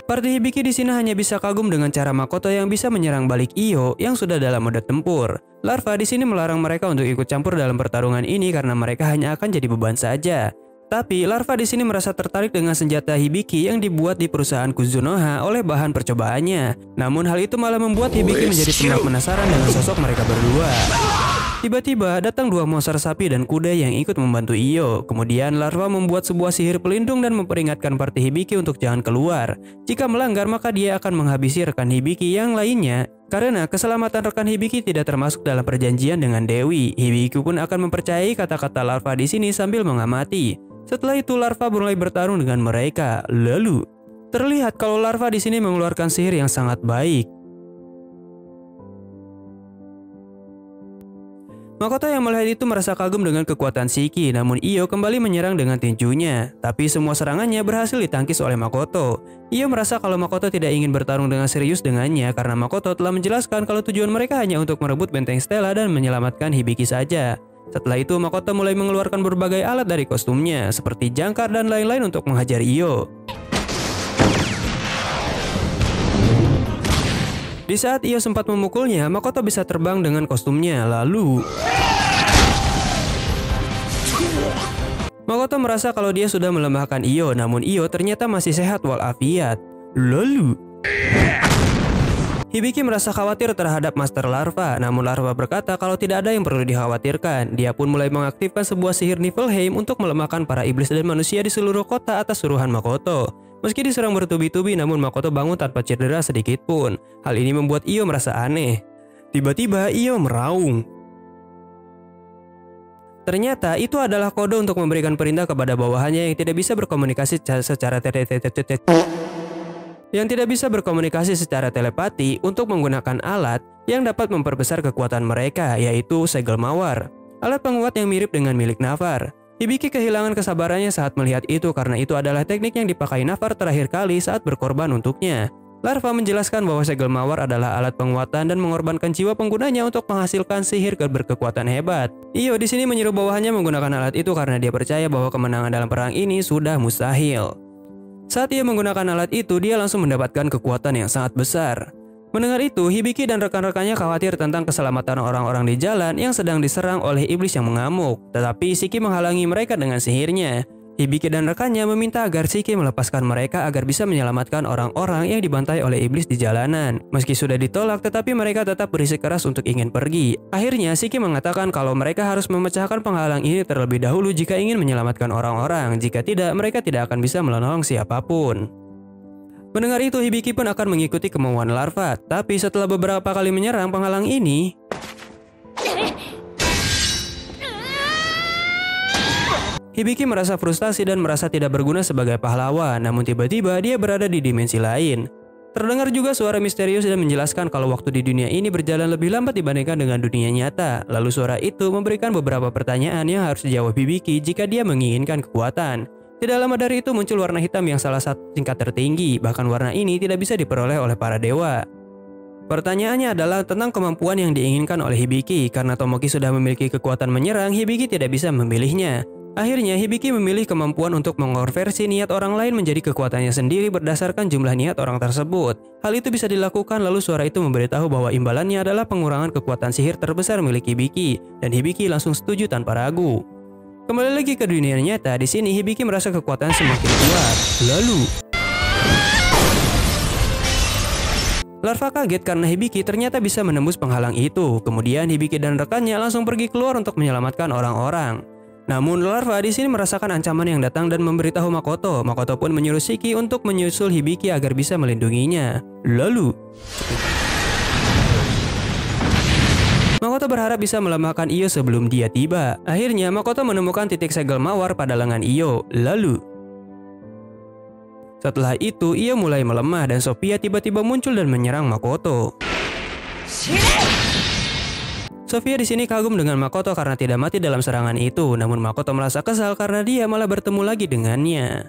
Party Hibiki di sini hanya bisa kagum dengan cara Makoto yang bisa menyerang balik Iyo yang sudah dalam mode tempur. Larva di sini melarang mereka untuk ikut campur dalam pertarungan ini karena mereka hanya akan jadi beban saja. Tapi Larva di sini merasa tertarik dengan senjata Hibiki yang dibuat di perusahaan Kuzunoha oleh bahan percobaannya. Namun hal itu malah membuat Hibiki menjadi penasaran dengan sosok mereka berdua. Tiba-tiba datang 2 monster sapi dan kuda yang ikut membantu Iyo. Kemudian Larva membuat sebuah sihir pelindung dan memperingatkan party Hibiki untuk jangan keluar. Jika melanggar maka dia akan menghabisi rekan Hibiki yang lainnya. Karena keselamatan rekan Hibiki tidak termasuk dalam perjanjian dengan Dewi. Hibiki pun akan mempercayai kata-kata Larva di sini sambil mengamati. Setelah itu Larva mulai bertarung dengan mereka. Lalu terlihat kalau Larva di sini mengeluarkan sihir yang sangat baik. Makoto yang melihat itu merasa kagum dengan kekuatan Shiki, namun Iyo kembali menyerang dengan tinjunya. Tapi semua serangannya berhasil ditangkis oleh Makoto. Iyo merasa kalau Makoto tidak ingin bertarung dengan serius dengannya karena Makoto telah menjelaskan kalau tujuan mereka hanya untuk merebut Benteng Stella dan menyelamatkan Hibiki saja. Setelah itu Makoto mulai mengeluarkan berbagai alat dari kostumnya, seperti jangkar dan lain-lain untuk menghajar Iyo. Di saat Iyo sempat memukulnya, Makoto bisa terbang dengan kostumnya. Lalu Makoto merasa kalau dia sudah melemahkan Iyo, namun Iyo ternyata masih sehat walafiat. Lalu Hibiki merasa khawatir terhadap Master Larva, namun Larva berkata kalau tidak ada yang perlu dikhawatirkan. Dia pun mulai mengaktifkan sebuah sihir Niflheim untuk melemahkan para iblis dan manusia di seluruh kota atas suruhan Makoto. Meski diserang bertubi-tubi, namun Makoto bangun tanpa cedera sedikit pun. Hal ini membuat Iyo merasa aneh. Tiba-tiba Iyo meraung. Ternyata itu adalah kode untuk memberikan perintah kepada bawahannya yang tidak bisa berkomunikasi secara yang tidak bisa berkomunikasi secara telepati untuk menggunakan alat yang dapat memperbesar kekuatan mereka, yaitu segel mawar. Alat penguat yang mirip dengan milik Navar. Hibiki kehilangan kesabarannya saat melihat itu karena itu adalah teknik yang dipakai Navar terakhir kali saat berkorban untuknya. Larva menjelaskan bahwa segel mawar adalah alat penguatan dan mengorbankan jiwa penggunanya untuk menghasilkan sihir berkekuatan hebat. Iyo di sini menyuruh bawahannya menggunakan alat itu karena dia percaya bahwa kemenangan dalam perang ini sudah mustahil. Saat ia menggunakan alat itu, dia langsung mendapatkan kekuatan yang sangat besar. Mendengar itu, Hibiki dan rekan-rekannya khawatir tentang keselamatan orang-orang di jalan yang sedang diserang oleh iblis yang mengamuk. Tetapi Shiki menghalangi mereka dengan sihirnya. Hibiki dan rekannya meminta agar Shiki melepaskan mereka agar bisa menyelamatkan orang-orang yang dibantai oleh iblis di jalanan. Meski sudah ditolak, tetapi mereka tetap bersikeras untuk ingin pergi. Akhirnya Shiki mengatakan kalau mereka harus memecahkan penghalang ini terlebih dahulu jika ingin menyelamatkan orang-orang. Jika tidak, mereka tidak akan bisa menolong siapapun. Mendengar itu, Hibiki pun akan mengikuti kemauan larva. Tapi setelah beberapa kali menyerang penghalang ini, Hibiki merasa frustasi dan merasa tidak berguna sebagai pahlawan. Namun tiba-tiba dia berada di dimensi lain. Terdengar juga suara misterius dan menjelaskan kalau waktu di dunia ini berjalan lebih lambat dibandingkan dengan dunia nyata. Lalu suara itu memberikan beberapa pertanyaan yang harus dijawab Hibiki jika dia menginginkan kekuatan. Tidak lama dari itu muncul warna hitam yang salah satu tingkat tertinggi, bahkan warna ini tidak bisa diperoleh oleh para dewa. Pertanyaannya adalah tentang kemampuan yang diinginkan oleh Hibiki. Karena Tomoki sudah memiliki kekuatan menyerang, Hibiki tidak bisa memilihnya. Akhirnya Hibiki memilih kemampuan untuk mengonversi niat orang lain menjadi kekuatannya sendiri berdasarkan jumlah niat orang tersebut. Hal itu bisa dilakukan lalu suara itu memberitahu bahwa imbalannya adalah pengurangan kekuatan sihir terbesar milik Hibiki, dan Hibiki langsung setuju tanpa ragu. Kembali lagi ke dunia nyata, di sini Hibiki merasa kekuatan semakin kuat. Lalu, larva kaget karena Hibiki ternyata bisa menembus penghalang itu. Kemudian Hibiki dan rekannya langsung pergi keluar untuk menyelamatkan orang-orang. Namun larva di sini merasakan ancaman yang datang dan memberitahu Makoto. Makoto pun menyuruh Shiki untuk menyusul Hibiki agar bisa melindunginya. Lalu, Makoto berharap bisa melemahkan Iyo sebelum dia tiba. Akhirnya Makoto menemukan titik segel mawar pada lengan Iyo. Lalu, setelah itu Iyo mulai melemah dan Sophia tiba-tiba muncul dan menyerang Makoto. Sophia di sini kagum dengan Makoto karena tidak mati dalam serangan itu. Namun Makoto merasa kesal karena dia malah bertemu lagi dengannya.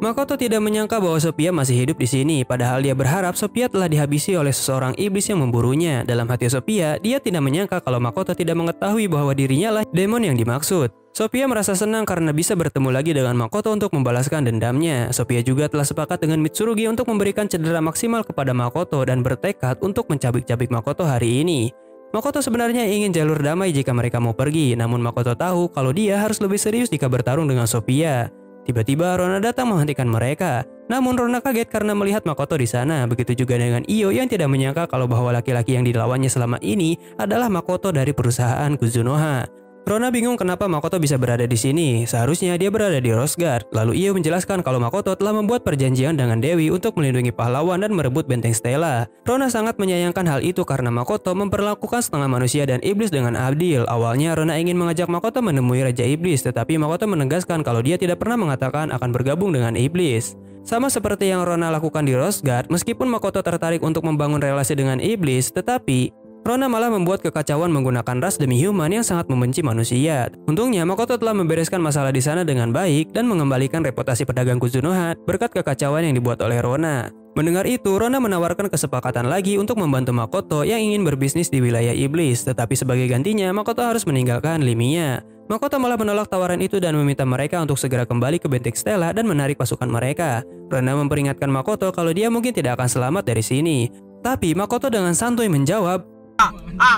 Makoto tidak menyangka bahwa Sophia masih hidup di sini, padahal dia berharap Sophia telah dihabisi oleh seseorang iblis yang memburunya. Dalam hati Sophia, dia tidak menyangka kalau Makoto tidak mengetahui bahwa dirinya lah demon yang dimaksud. Sophia merasa senang karena bisa bertemu lagi dengan Makoto untuk membalaskan dendamnya. Sophia juga telah sepakat dengan Mitsurugi untuk memberikan cedera maksimal kepada Makoto dan bertekad untuk mencabik-cabik Makoto hari ini. Makoto sebenarnya ingin jalur damai jika mereka mau pergi, namun Makoto tahu kalau dia harus lebih serius jika bertarung dengan Sophia. Tiba-tiba Rona datang menghentikan mereka. Namun Rona kaget karena melihat Makoto di sana. Begitu juga dengan Iyo yang tidak menyangka kalau bahwa laki-laki yang dilawannya selama ini adalah Makoto dari perusahaan Kuzunoha. Rona bingung kenapa Makoto bisa berada di sini. Seharusnya dia berada di Rosegard. Lalu Iyo menjelaskan kalau Makoto telah membuat perjanjian dengan Dewi untuk melindungi pahlawan dan merebut benteng Stella. Rona sangat menyayangkan hal itu karena Makoto memperlakukan setengah manusia dan iblis dengan adil. Awalnya Rona ingin mengajak Makoto menemui Raja Iblis, tetapi Makoto menegaskan kalau dia tidak pernah mengatakan akan bergabung dengan iblis. Sama seperti yang Rona lakukan di Rosegard, meskipun Makoto tertarik untuk membangun relasi dengan iblis, tetapi Rona malah membuat kekacauan menggunakan ras demi human yang sangat membenci manusia. Untungnya Makoto telah membereskan masalah di sana dengan baik dan mengembalikan reputasi pedagang Kuzunoha berkat kekacauan yang dibuat oleh Rona. Mendengar itu, Rona menawarkan kesepakatan lagi untuk membantu Makoto yang ingin berbisnis di wilayah iblis, tetapi sebagai gantinya Makoto harus meninggalkan Limia. Makoto malah menolak tawaran itu dan meminta mereka untuk segera kembali ke benteng Stella dan menarik pasukan mereka. Rona memperingatkan Makoto kalau dia mungkin tidak akan selamat dari sini. Tapi Makoto dengan santuy menjawab,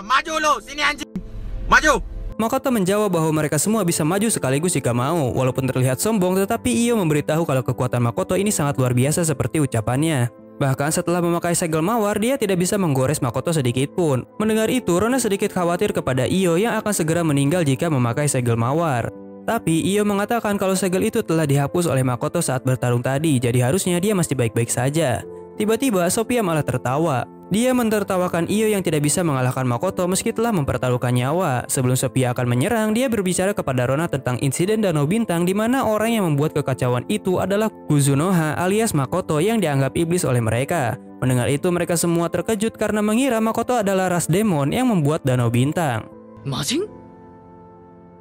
maju lo, sini anjing. Maju. Makoto menjawab bahwa mereka semua bisa maju sekaligus jika mau. Walaupun terlihat sombong, tetapi Iyo memberitahu kalau kekuatan Makoto ini sangat luar biasa seperti ucapannya. Bahkan setelah memakai segel mawar, dia tidak bisa menggores Makoto sedikit pun. Mendengar itu, Rona sedikit khawatir kepada Iyo yang akan segera meninggal jika memakai segel mawar. Tapi Iyo mengatakan kalau segel itu telah dihapus oleh Makoto saat bertarung tadi, jadi harusnya dia masih baik-baik saja. Tiba-tiba Sophia malah tertawa. Dia mentertawakan Iyo yang tidak bisa mengalahkan Makoto meski telah mempertaruhkan nyawa. Sebelum Sophia akan menyerang, dia berbicara kepada Rona tentang insiden Danau Bintang di mana orang yang membuat kekacauan itu adalah Kuzunoha alias Makoto yang dianggap iblis oleh mereka. Mendengar itu mereka semua terkejut karena mengira Makoto adalah ras demon yang membuat Danau Bintang. Majin?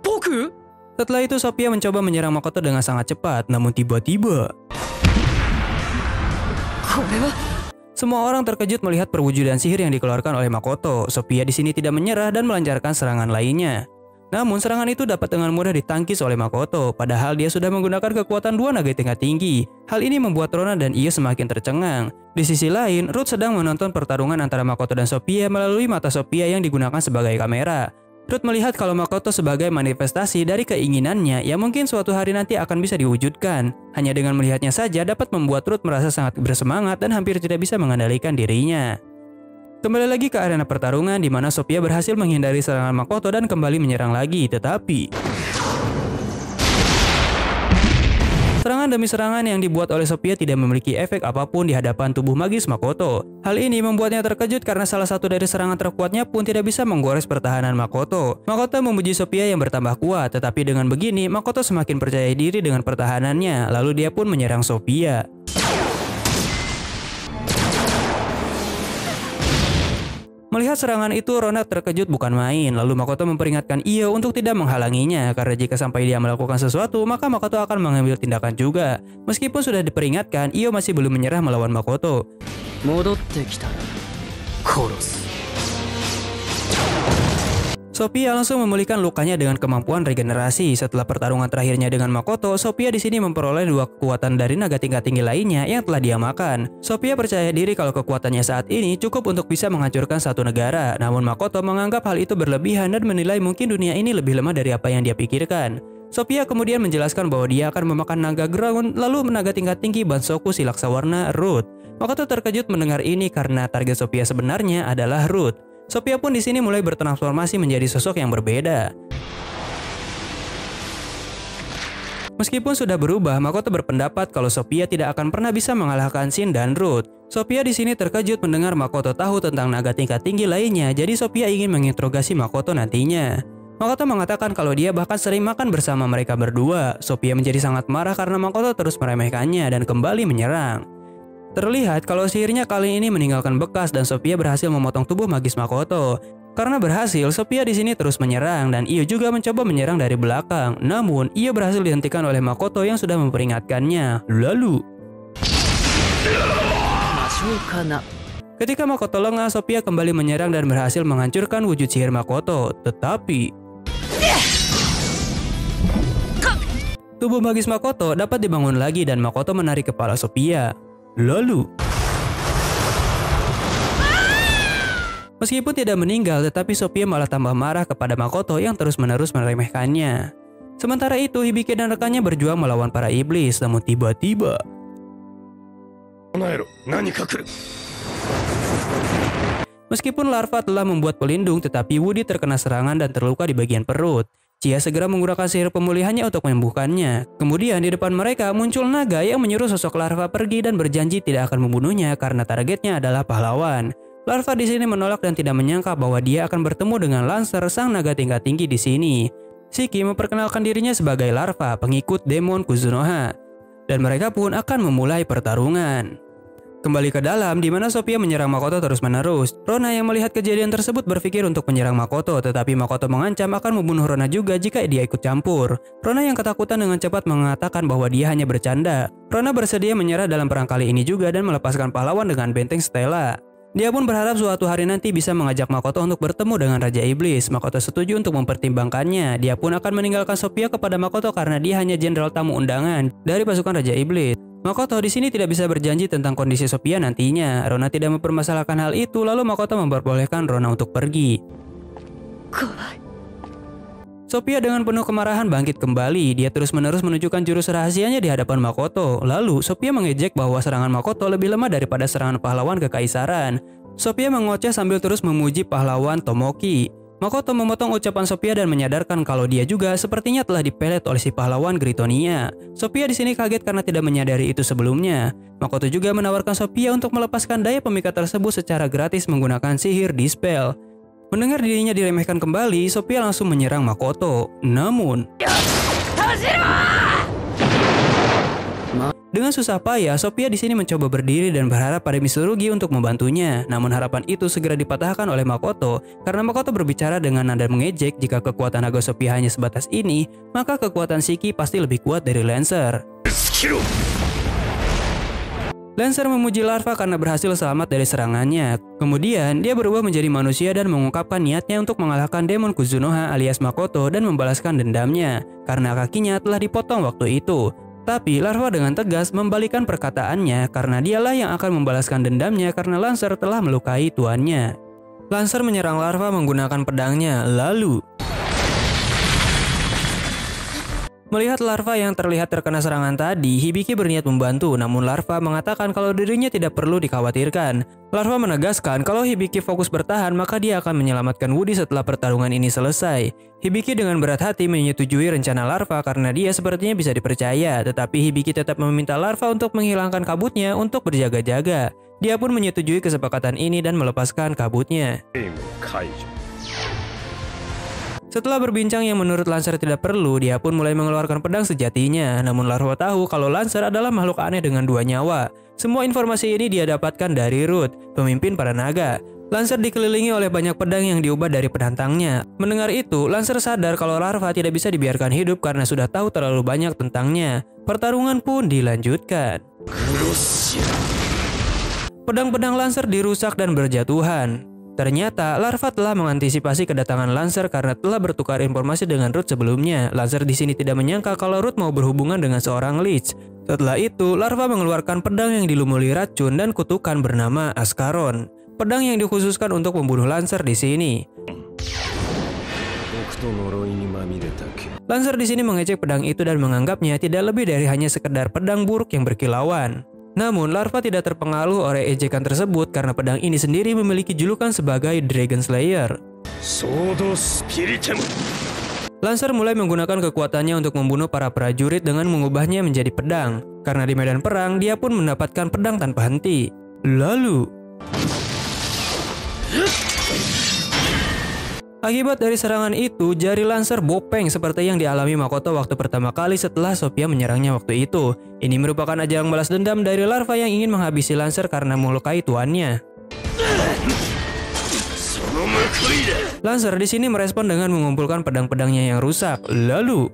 Boku? Setelah itu Sophia mencoba menyerang Makoto dengan sangat cepat, namun tiba-tiba semua orang terkejut melihat perwujudan sihir yang dikeluarkan oleh Makoto. Sophia di sini tidak menyerah dan melancarkan serangan lainnya. Namun serangan itu dapat dengan mudah ditangkis oleh Makoto, padahal dia sudah menggunakan kekuatan 2 naga tingkat tinggi. Hal ini membuat Rona dan Iyo semakin tercengang. Di sisi lain, Ruth sedang menonton pertarungan antara Makoto dan Sophia melalui mata Sophia yang digunakan sebagai kamera. Ruth melihat kalau Makoto sebagai manifestasi dari keinginannya yang mungkin suatu hari nanti akan bisa diwujudkan. Hanya dengan melihatnya saja dapat membuat Ruth merasa sangat bersemangat dan hampir tidak bisa mengendalikan dirinya. Kembali lagi ke arena pertarungan di mana Sophia berhasil menghindari serangan Makoto dan kembali menyerang lagi, tetapi serangan demi serangan yang dibuat oleh Sophia tidak memiliki efek apapun di hadapan tubuh magis Makoto. Hal ini membuatnya terkejut karena salah satu dari serangan terkuatnya pun tidak bisa menggores pertahanan Makoto. Makoto memuji Sophia yang bertambah kuat, tetapi dengan begini Makoto semakin percaya diri dengan pertahanannya, lalu dia pun menyerang Sophia. Melihat serangan itu, Rona terkejut bukan main. Lalu Makoto memperingatkan Iyo untuk tidak menghalanginya, karena jika sampai dia melakukan sesuatu, maka Makoto akan mengambil tindakan juga. Meskipun sudah diperingatkan, Iyo masih belum menyerah melawan Makoto. Sophia langsung memulihkan lukanya dengan kemampuan regenerasi. Setelah pertarungan terakhirnya dengan Makoto, Sophia di sini memperoleh 2 kekuatan dari naga tingkat tinggi lainnya yang telah dia makan. Sophia percaya diri kalau kekuatannya saat ini cukup untuk bisa menghancurkan satu negara. Namun Makoto menganggap hal itu berlebihan dan menilai mungkin dunia ini lebih lemah dari apa yang dia pikirkan. Sophia kemudian menjelaskan bahwa dia akan memakan naga ground lalu naga tingkat tinggi Bansoku Silaksawarna Ruth. Makoto terkejut mendengar ini karena target Sophia sebenarnya adalah Ruth. Sophia pun di sini mulai bertransformasi menjadi sosok yang berbeda. Meskipun sudah berubah, Makoto berpendapat kalau Sophia tidak akan pernah bisa mengalahkan Shin dan Ruth. Sophia di sini terkejut mendengar Makoto tahu tentang naga tingkat tinggi lainnya, jadi Sophia ingin menginterogasi Makoto nantinya. Makoto mengatakan kalau dia bahkan sering makan bersama mereka berdua. Sophia menjadi sangat marah karena Makoto terus meremehkannya dan kembali menyerang. Terlihat kalau sihirnya kali ini meninggalkan bekas dan Sophia berhasil memotong tubuh magis Makoto. Karena berhasil, Sophia di sini terus menyerang dan Iyo juga mencoba menyerang dari belakang. Namun, Iyo berhasil dihentikan oleh Makoto yang sudah memperingatkannya. Lalu, ketika Makoto lengah, Sophia kembali menyerang dan berhasil menghancurkan wujud sihir Makoto. Tetapi tubuh magis Makoto dapat dibangun lagi dan Makoto menarik kepala Sophia. Lalu, meskipun tidak meninggal, tetapi Sophia malah tambah marah kepada Makoto yang terus-menerus meremehkannya. Sementara itu, Hibiki dan rekannya berjuang melawan para iblis, namun tiba-tiba meskipun larva telah membuat pelindung, tetapi Woody terkena serangan dan terluka di bagian perut. Chia segera menggunakan sihir pemulihannya untuk menyembuhkannya. Kemudian di depan mereka muncul naga yang menyuruh sosok larva pergi dan berjanji tidak akan membunuhnya karena targetnya adalah pahlawan. Larva di sini menolak dan tidak menyangka bahwa dia akan bertemu dengan Lancer, sang naga tingkat tinggi di sini. Shiki memperkenalkan dirinya sebagai larva, pengikut demon Kuzunoha. Dan mereka pun akan memulai pertarungan. Kembali ke dalam, di mana Sophia menyerang Makoto terus-menerus. Rona yang melihat kejadian tersebut berpikir untuk menyerang Makoto, tetapi Makoto mengancam akan membunuh Rona juga jika dia ikut campur. Rona yang ketakutan dengan cepat mengatakan bahwa dia hanya bercanda. Rona bersedia menyerah dalam perang kali ini juga dan melepaskan pahlawan dengan benteng Stella. Dia pun berharap suatu hari nanti bisa mengajak Makoto untuk bertemu dengan Raja Iblis. Makoto setuju untuk mempertimbangkannya. Dia pun akan meninggalkan Sophia kepada Makoto karena dia hanya jenderal tamu undangan dari pasukan Raja Iblis. Makoto di sini tidak bisa berjanji tentang kondisi Sophia nantinya. Rona tidak mempermasalahkan hal itu, lalu Makoto memperbolehkan Rona untuk pergi. Sophia dengan penuh kemarahan bangkit kembali. Dia terus-menerus menunjukkan jurus rahasianya di hadapan Makoto. Lalu, Sophia mengejek bahwa serangan Makoto lebih lemah daripada serangan pahlawan kekaisaran. Sophia mengoceh sambil terus memuji pahlawan Tomoki. Makoto memotong ucapan Sophia dan menyadarkan kalau dia juga sepertinya telah dipelet oleh si pahlawan Gritonia. Sophia di sini kaget karena tidak menyadari itu sebelumnya. Makoto juga menawarkan Sophia untuk melepaskan daya pemikat tersebut secara gratis menggunakan sihir Dispel. Mendengar dirinya diremehkan kembali, Sophia langsung menyerang Makoto. Namun, dengan susah payah, Sophia di sini mencoba berdiri dan berharap pada Mitsurugi untuk membantunya. Namun harapan itu segera dipatahkan oleh Makoto karena Makoto berbicara dengan nada mengejek jika kekuatan naga Sophia hanya sebatas ini, maka kekuatan Shiki pasti lebih kuat dari Lancer. Lancer memuji larva karena berhasil selamat dari serangannya. Kemudian, dia berubah menjadi manusia dan mengungkapkan niatnya untuk mengalahkan demon Kuzunoha alias Makoto dan membalaskan dendamnya karena kakinya telah dipotong waktu itu. Tapi larva dengan tegas membalikan perkataannya karena dialah yang akan membalaskan dendamnya karena Lancer telah melukai tuannya. Lancer menyerang larva menggunakan pedangnya, lalu melihat larva yang terlihat terkena serangan tadi, Hibiki berniat membantu, namun larva mengatakan kalau dirinya tidak perlu dikhawatirkan. Larva menegaskan kalau Hibiki fokus bertahan, maka dia akan menyelamatkan Woody setelah pertarungan ini selesai. Hibiki dengan berat hati menyetujui rencana larva karena dia sepertinya bisa dipercaya, tetapi Hibiki tetap meminta larva untuk menghilangkan kabutnya untuk berjaga-jaga. Dia pun menyetujui kesepakatan ini dan melepaskan kabutnya. Setelah berbincang yang menurut Lancer tidak perlu, dia pun mulai mengeluarkan pedang sejatinya. Namun larva tahu kalau Lancer adalah makhluk aneh dengan 2 nyawa. Semua informasi ini dia dapatkan dari Root, pemimpin para naga. Lancer dikelilingi oleh banyak pedang yang diubah dari penantangnya. Mendengar itu, Lancer sadar kalau larva tidak bisa dibiarkan hidup karena sudah tahu terlalu banyak tentangnya. Pertarungan pun dilanjutkan. Pedang-pedang Lancer dirusak dan berjatuhan. Ternyata, larva telah mengantisipasi kedatangan Lancer karena telah bertukar informasi dengan Root sebelumnya. Lancer di sini tidak menyangka kalau Root mau berhubungan dengan seorang Lich. Setelah itu, larva mengeluarkan pedang yang dilumuri racun dan kutukan bernama Askaron. Pedang yang dikhususkan untuk membunuh Lancer di sini. Lancer di sini mengecek pedang itu dan menganggapnya tidak lebih dari hanya sekedar pedang buruk yang berkilauan. Namun, larva tidak terpengaruh oleh ejekan tersebut karena pedang ini sendiri memiliki julukan sebagai Dragon Slayer. Lancer mulai menggunakan kekuatannya untuk membunuh para prajurit dengan mengubahnya menjadi pedang. Karena di medan perang, dia pun mendapatkan pedang tanpa henti. Lalu, akibat dari serangan itu, jari Lancer bopeng seperti yang dialami Makoto waktu pertama kali setelah Sophia menyerangnya waktu itu. Ini merupakan ajang balas dendam dari larva yang ingin menghabisi Lancer karena melukai tuannya. Lancer di sini merespon dengan mengumpulkan pedang-pedangnya yang rusak. Lalu,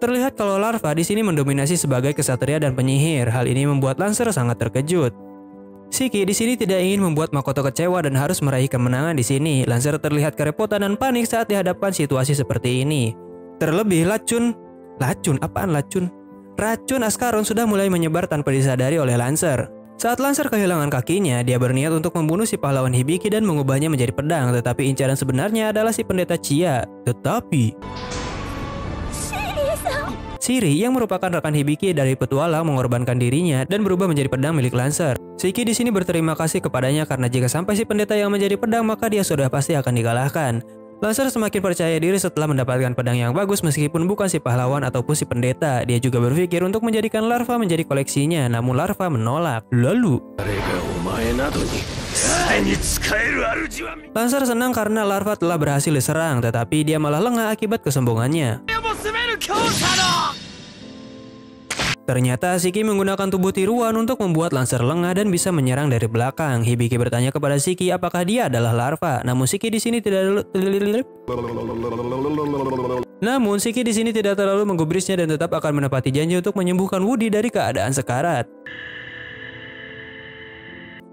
terlihat kalau larva di sini mendominasi sebagai kesatria dan penyihir. Hal ini membuat Lancer sangat terkejut. Shiki di sini tidak ingin membuat Makoto kecewa dan harus meraih kemenangan di sini. Lancer terlihat kerepotan dan panik saat dihadapkan situasi seperti ini. Terlebih racun Askaron sudah mulai menyebar tanpa disadari oleh Lancer. Saat Lancer kehilangan kakinya, dia berniat untuk membunuh si pahlawan Hibiki dan mengubahnya menjadi pedang, tetapi incaran sebenarnya adalah si pendeta Chia. Tetapi Shiri yang merupakan rekan Hibiki dari petualang mengorbankan dirinya dan berubah menjadi pedang milik Lancer. Shiki di sini berterima kasih kepadanya karena jika sampai si pendeta yang menjadi pedang maka dia sudah pasti akan dikalahkan. Lancer semakin percaya diri setelah mendapatkan pedang yang bagus meskipun bukan si pahlawan ataupun si pendeta. Dia juga berpikir untuk menjadikan larva menjadi koleksinya, namun larva menolak. Lalu, Lancer senang karena larva telah berhasil diserang, tetapi dia malah lengah akibat kesombongannya. Ternyata Shiki menggunakan tubuh tiruan untuk membuat Lancer lengah dan bisa menyerang dari belakang. Hibiki bertanya kepada Shiki apakah dia adalah larva. Namun Shiki di sini tidak terlalu menggubrisnya dan tetap akan menepati janji untuk menyembuhkan Woody dari keadaan sekarat.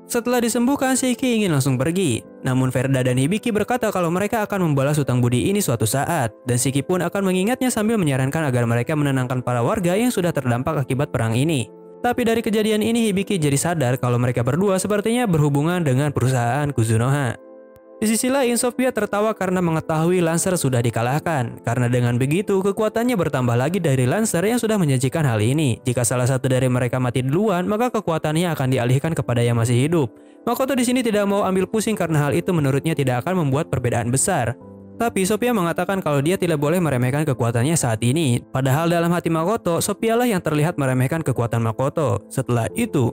Setelah disembuhkan, Shiki ingin langsung pergi. Namun Verda dan Hibiki berkata kalau mereka akan membalas hutang budi ini suatu saat. Dan Shiki pun akan mengingatnya sambil menyarankan agar mereka menenangkan para warga yang sudah terdampak akibat perang ini. Tapi dari kejadian ini Hibiki jadi sadar kalau mereka berdua sepertinya berhubungan dengan perusahaan Kuzunoha. Di sisi lain, Sophia tertawa karena mengetahui Lancer sudah dikalahkan. Karena dengan begitu, kekuatannya bertambah lagi dari Lancer yang sudah menjanjikan hal ini. Jika salah satu dari mereka mati duluan, maka kekuatannya akan dialihkan kepada yang masih hidup. Makoto di sini tidak mau ambil pusing karena hal itu menurutnya tidak akan membuat perbedaan besar. Tapi Sophia mengatakan kalau dia tidak boleh meremehkan kekuatannya saat ini. Padahal dalam hati Makoto, Sophia lah yang terlihat meremehkan kekuatan Makoto. Setelah itu,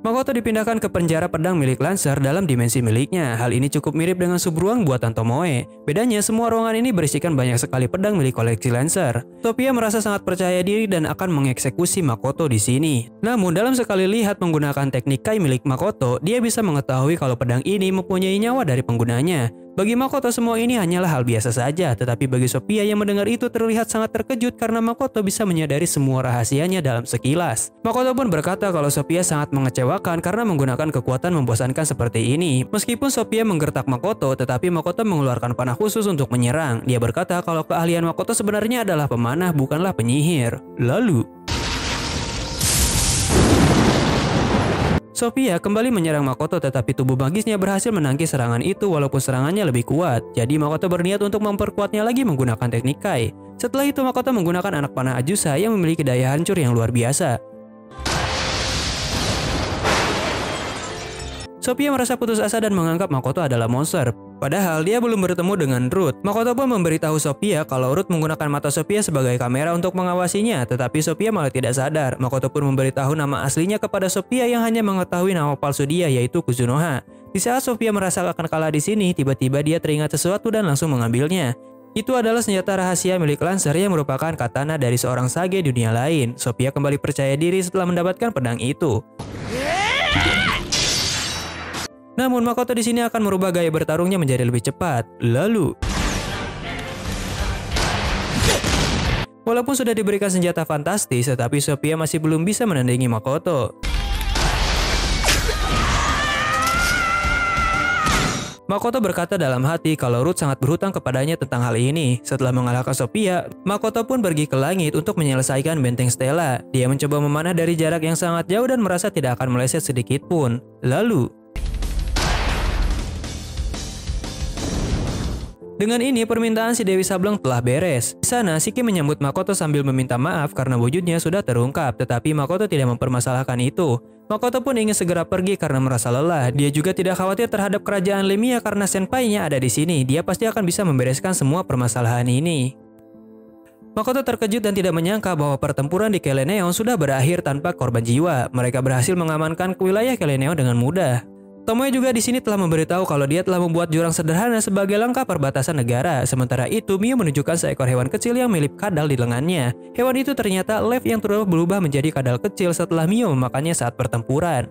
Makoto dipindahkan ke penjara pedang milik Lancer dalam dimensi miliknya. Hal ini cukup mirip dengan subruang buatan Tomoe. Bedanya, semua ruangan ini berisikan banyak sekali pedang milik koleksi Lancer. Sophia merasa sangat percaya diri dan akan mengeksekusi Makoto di sini. Namun, dalam sekali lihat menggunakan teknik Kai milik Makoto, dia bisa mengetahui kalau pedang ini mempunyai nyawa dari penggunanya. Bagi Makoto semua ini hanyalah hal biasa saja, tetapi bagi Sophia yang mendengar itu terlihat sangat terkejut karena Makoto bisa menyadari semua rahasianya dalam sekilas. Makoto pun berkata kalau Sophia sangat mengecewakan karena menggunakan kekuatan membosankan seperti ini. Meskipun Sophia menggertak Makoto, tetapi Makoto mengeluarkan panah khusus untuk menyerang. Dia berkata kalau keahlian Makoto sebenarnya adalah pemanah, bukanlah penyihir. Lalu, Sophia kembali menyerang Makoto, tetapi tubuh magisnya berhasil menangkis serangan itu walaupun serangannya lebih kuat. Jadi Makoto berniat untuk memperkuatnya lagi menggunakan teknik Kai. Setelah itu Makoto menggunakan anak panah Ajusa yang memiliki daya hancur yang luar biasa. Sophia merasa putus asa dan menganggap Makoto adalah monster. Padahal dia belum bertemu dengan Ruth. Makoto pun memberitahu Sophia kalau Ruth menggunakan mata Sophia sebagai kamera untuk mengawasinya, tetapi Sophia malah tidak sadar. Makoto pun memberitahu nama aslinya kepada Sophia yang hanya mengetahui nama palsu dia, yaitu Kuzunoha. Di saat Sophia merasa akan kalah di sini, tiba-tiba dia teringat sesuatu dan langsung mengambilnya. Itu adalah senjata rahasia milik Lancer yang merupakan katana dari seorang sage dunia lain. Sophia kembali percaya diri setelah mendapatkan pedang itu. Namun Makoto di sini akan merubah gaya bertarungnya menjadi lebih cepat. Lalu, walaupun sudah diberikan senjata fantastis, tetapi Sophia masih belum bisa menandingi Makoto. Makoto berkata dalam hati kalau Ruth sangat berhutang kepadanya tentang hal ini. Setelah mengalahkan Sophia, Makoto pun pergi ke langit untuk menyelesaikan benteng Stella. Dia mencoba memanah dari jarak yang sangat jauh dan merasa tidak akan meleset sedikit pun. Lalu, dengan ini, permintaan si Dewi Sableng telah beres. Di sana, Shiki menyambut Makoto sambil meminta maaf karena wujudnya sudah terungkap, tetapi Makoto tidak mempermasalahkan itu. Makoto pun ingin segera pergi karena merasa lelah. Dia juga tidak khawatir terhadap kerajaan Lemia karena senpai-nya ada di sini. Dia pasti akan bisa membereskan semua permasalahan ini. Makoto terkejut dan tidak menyangka bahwa pertempuran di Keleneon sudah berakhir tanpa korban jiwa. Mereka berhasil mengamankan wilayah Keleneon dengan mudah. Tomoe juga di sini telah memberitahu kalau dia telah membuat jurang sederhana sebagai langkah perbatasan negara. Sementara itu, Mio menunjukkan seekor hewan kecil yang mirip kadal di lengannya. Hewan itu ternyata Lev yang terus berubah menjadi kadal kecil setelah Mio memakannya saat pertempuran.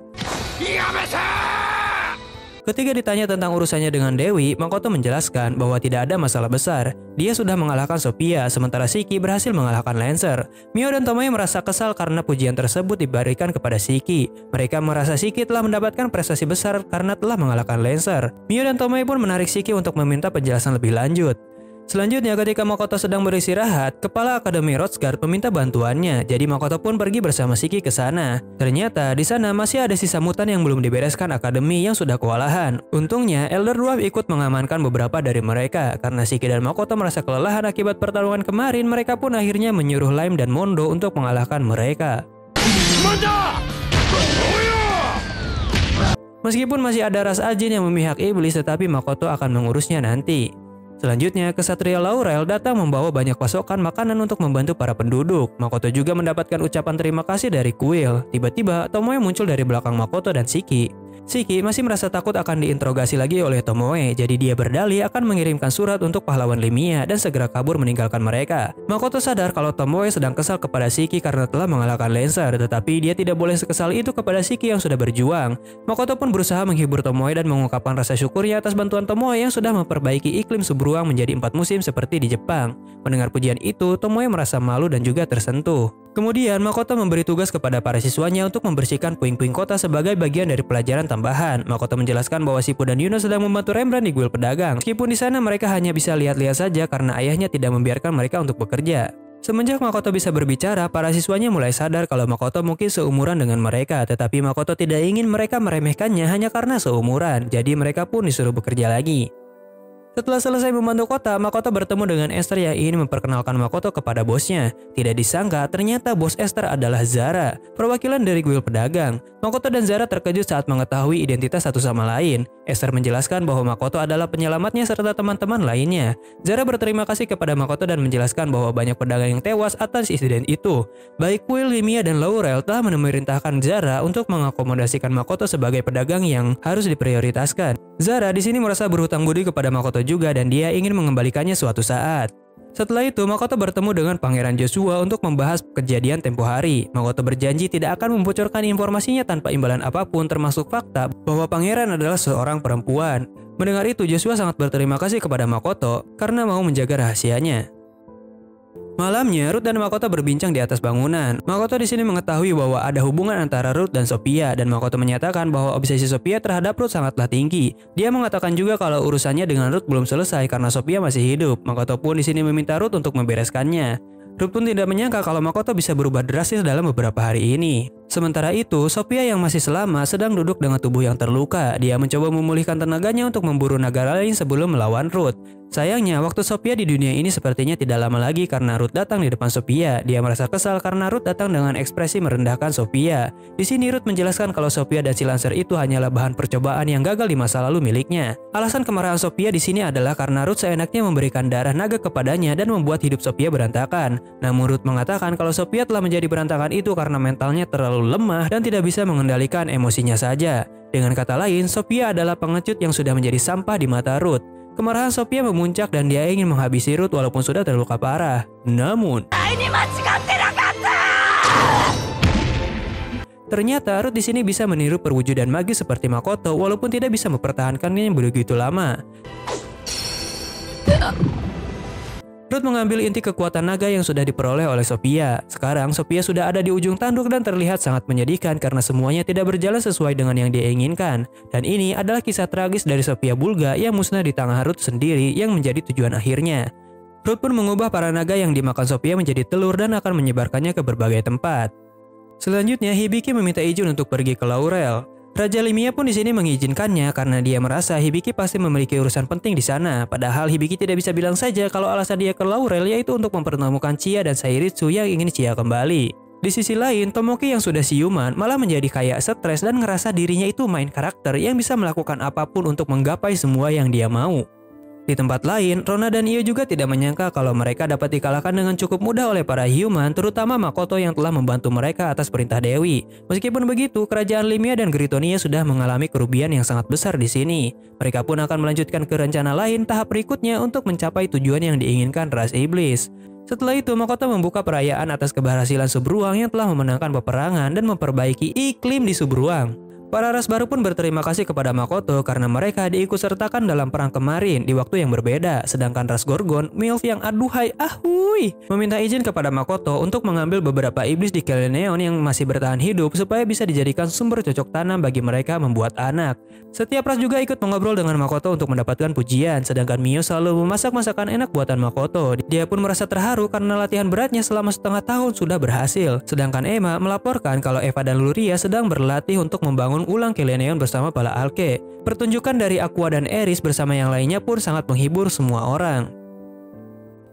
Ketika ditanya tentang urusannya dengan Dewi, Makoto menjelaskan bahwa tidak ada masalah besar. Dia sudah mengalahkan Sophia, sementara Shiki berhasil mengalahkan Lancer. Mio dan Tomoe merasa kesal karena pujian tersebut diberikan kepada Shiki. Mereka merasa Shiki telah mendapatkan prestasi besar karena telah mengalahkan Lancer. Mio dan Tomoe pun menarik Shiki untuk meminta penjelasan lebih lanjut. Selanjutnya, ketika Makoto sedang beristirahat, kepala Akademi Rothsguard meminta bantuannya. Jadi Makoto pun pergi bersama Shiki ke sana. Ternyata di sana masih ada sisa mutan yang belum dibereskan Akademi yang sudah kewalahan. Untungnya, Elder Dwarf ikut mengamankan beberapa dari mereka. Karena Shiki dan Makoto merasa kelelahan akibat pertarungan kemarin, mereka pun akhirnya menyuruh Lime dan Mondo untuk mengalahkan mereka. Meskipun masih ada ras Ajin yang memihak iblis, tetapi Makoto akan mengurusnya nanti. Selanjutnya, Kesatria Laurel datang membawa banyak pasokan makanan untuk membantu para penduduk. Makoto juga mendapatkan ucapan terima kasih dari Kuil. Tiba-tiba, Tomoe muncul dari belakang Makoto dan Shiki. Shiki masih merasa takut akan diinterogasi lagi oleh Tomoe, jadi dia berdalih akan mengirimkan surat untuk pahlawan Lemia dan segera kabur meninggalkan mereka. Makoto sadar kalau Tomoe sedang kesal kepada Shiki karena telah mengalahkan Lancer, tetapi dia tidak boleh sekesal itu kepada Shiki yang sudah berjuang. Makoto pun berusaha menghibur Tomoe dan mengungkapkan rasa syukurnya atas bantuan Tomoe yang sudah memperbaiki iklim subruang menjadi 4 musim seperti di Jepang. Mendengar pujian itu, Tomoe merasa malu dan juga tersentuh. Kemudian, Makoto memberi tugas kepada para siswanya untuk membersihkan puing-puing kota sebagai bagian dari pelajaran tambahan. Makoto menjelaskan bahwa Shippo dan Yuno sedang membantu Rembrandt di guild pedagang. Meskipun di sana mereka hanya bisa lihat-lihat saja karena ayahnya tidak membiarkan mereka untuk bekerja. Semenjak Makoto bisa berbicara, para siswanya mulai sadar kalau Makoto mungkin seumuran dengan mereka, tetapi Makoto tidak ingin mereka meremehkannya hanya karena seumuran, jadi mereka pun disuruh bekerja lagi. Setelah selesai membantu kota, Makoto bertemu dengan Esther yang ingin memperkenalkan Makoto kepada bosnya. Tidak disangka, ternyata bos Esther adalah Zara, perwakilan dari guild pedagang. Makoto dan Zara terkejut saat mengetahui identitas satu sama lain. Esther menjelaskan bahwa Makoto adalah penyelamatnya serta teman-teman lainnya. Zara berterima kasih kepada Makoto dan menjelaskan bahwa banyak pedagang yang tewas atas insiden itu. Baik Will, Limia, dan Laurel telah memerintahkan Zara untuk mengakomodasikan Makoto sebagai pedagang yang harus diprioritaskan. Zara di sini merasa berhutang budi kepada Makoto juga dan dia ingin mengembalikannya suatu saat. Setelah itu, Makoto bertemu dengan Pangeran Joshua untuk membahas kejadian tempo hari. Makoto berjanji tidak akan membocorkan informasinya tanpa imbalan apapun termasuk fakta bahwa Pangeran adalah seorang perempuan. Mendengar itu, Joshua sangat berterima kasih kepada Makoto karena mau menjaga rahasianya. Malamnya, Ruth dan Makoto berbincang di atas bangunan. Makoto di sini mengetahui bahwa ada hubungan antara Ruth dan Sophia dan Makoto menyatakan bahwa obsesi Sophia terhadap Ruth sangatlah tinggi. Dia mengatakan juga kalau urusannya dengan Ruth belum selesai karena Sophia masih hidup. Makoto pun di sini meminta Ruth untuk membereskannya. Ruth pun tidak menyangka kalau Makoto bisa berubah drastis dalam beberapa hari ini. Sementara itu, Sophia yang masih selamat sedang duduk dengan tubuh yang terluka. Dia mencoba memulihkan tenaganya untuk memburu naga lain sebelum melawan Ruth. Sayangnya, waktu Sophia di dunia ini sepertinya tidak lama lagi karena Ruth datang di depan Sophia. Dia merasa kesal karena Ruth datang dengan ekspresi merendahkan Sophia. Di sini Ruth menjelaskan kalau Sophia dan si Lancer itu hanyalah bahan percobaan yang gagal di masa lalu miliknya. Alasan kemarahan Sophia di sini adalah karena Ruth seenaknya memberikan darah naga kepadanya dan membuat hidup Sophia berantakan. Namun Ruth mengatakan kalau Sophia telah menjadi berantakan itu karena mentalnya terlalu lemah dan tidak bisa mengendalikan emosinya saja. Dengan kata lain, Sophia adalah pengecut yang sudah menjadi sampah di mata Ruth. Kemarahan Sophia memuncak dan dia ingin menghabisi Ruth walaupun sudah terluka parah. Namun, ternyata Ruth di sini bisa meniru perwujudan magis seperti Makoto walaupun tidak bisa mempertahankannya begitu lama. Ruth mengambil inti kekuatan naga yang sudah diperoleh oleh Sophia. Sekarang Sophia sudah ada di ujung tanduk dan terlihat sangat menyedihkan karena semuanya tidak berjalan sesuai dengan yang dia inginkan. Dan ini adalah kisah tragis dari Sophia Bulga yang musnah di tangan Ruth sendiri yang menjadi tujuan akhirnya. Ruth pun mengubah para naga yang dimakan Sophia menjadi telur dan akan menyebarkannya ke berbagai tempat. Selanjutnya, Hibiki meminta izin untuk pergi ke Laurel. Raja Limia pun di sini mengizinkannya karena dia merasa Hibiki pasti memiliki urusan penting di sana. Padahal Hibiki tidak bisa bilang saja kalau alasan dia ke Laurel yaitu untuk mempertemukan Chie dan Sairitsu yang ingin Chie kembali. Di sisi lain, Tomoki yang sudah siuman malah menjadi kayak stres dan ngerasa dirinya itu main karakter yang bisa melakukan apapun untuk menggapai semua yang dia mau. Di tempat lain, Rona dan Io juga tidak menyangka kalau mereka dapat dikalahkan dengan cukup mudah oleh para human, terutama Makoto yang telah membantu mereka atas perintah Dewi. Meskipun begitu, kerajaan Limia dan Gritonia sudah mengalami kerugian yang sangat besar di sini. Mereka pun akan melanjutkan ke rencana lain tahap berikutnya untuk mencapai tujuan yang diinginkan ras iblis. Setelah itu, Makoto membuka perayaan atas keberhasilan Subruang yang telah memenangkan peperangan dan memperbaiki iklim di Subruang. Para ras baru pun berterima kasih kepada Makoto karena mereka diikutsertakan dalam perang kemarin di waktu yang berbeda. Sedangkan ras Gorgon, Milf yang aduhai ahui, meminta izin kepada Makoto untuk mengambil beberapa iblis di Kelneon yang masih bertahan hidup supaya bisa dijadikan sumber cocok tanam bagi mereka membuat anak. Setiap ras juga ikut mengobrol dengan Makoto untuk mendapatkan pujian, sedangkan Mio selalu memasak masakan enak buatan Makoto. Dia pun merasa terharu karena latihan beratnya selama setengah tahun sudah berhasil. Sedangkan Emma melaporkan kalau Eva dan Luria sedang berlatih untuk membangun ulang Kelneon bersama para Alke. Pertunjukan dari Aqua dan Eris bersama yang lainnya pun sangat menghibur semua orang.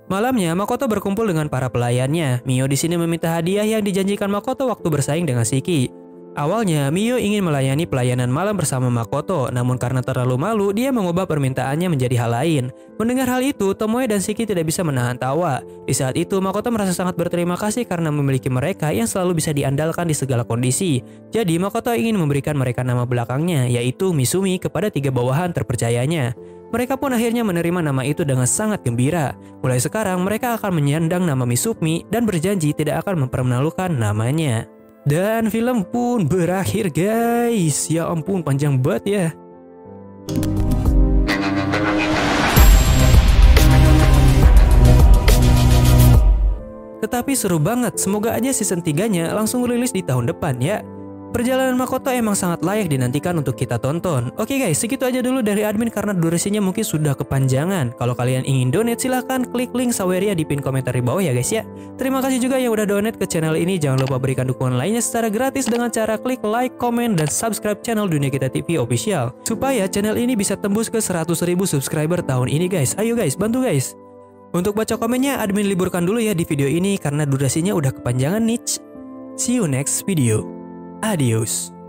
Malamnya, Makoto berkumpul dengan para pelayannya. Mio di sini meminta hadiah yang dijanjikan Makoto waktu bersaing dengan Shiki. Awalnya, Mio ingin melayani pelayanan malam bersama Makoto, namun karena terlalu malu, dia mengubah permintaannya menjadi hal lain. Mendengar hal itu, Tomoe dan Shiki tidak bisa menahan tawa. Di saat itu, Makoto merasa sangat berterima kasih karena memiliki mereka yang selalu bisa diandalkan di segala kondisi. Jadi, Makoto ingin memberikan mereka nama belakangnya, yaitu Misumi kepada 3 bawahan terpercayanya. Mereka pun akhirnya menerima nama itu dengan sangat gembira. Mulai sekarang, mereka akan menyandang nama Misumi dan berjanji tidak akan mempermalukan namanya. Dan film pun berakhir guys. Ya ampun, panjang banget ya. Tetapi seru banget. Semoga aja season 3-nya langsung rilis di tahun depan ya. Perjalanan Makoto emang sangat layak dinantikan untuk kita tonton. Oke guys, segitu aja dulu dari admin karena durasinya mungkin sudah kepanjangan. Kalau kalian ingin donate silahkan klik link Saweria di pin komentar di bawah ya guys ya. Terima kasih juga yang udah donate ke channel ini. Jangan lupa berikan dukungan lainnya secara gratis dengan cara klik like, comment, dan subscribe channel Dunia Kita TV Official. Supaya channel ini bisa tembus ke 100.000 subscriber tahun ini guys. Ayo guys, bantu guys. Untuk baca komennya admin liburkan dulu ya di video ini karena durasinya udah kepanjangan nih. See you next video. Adios.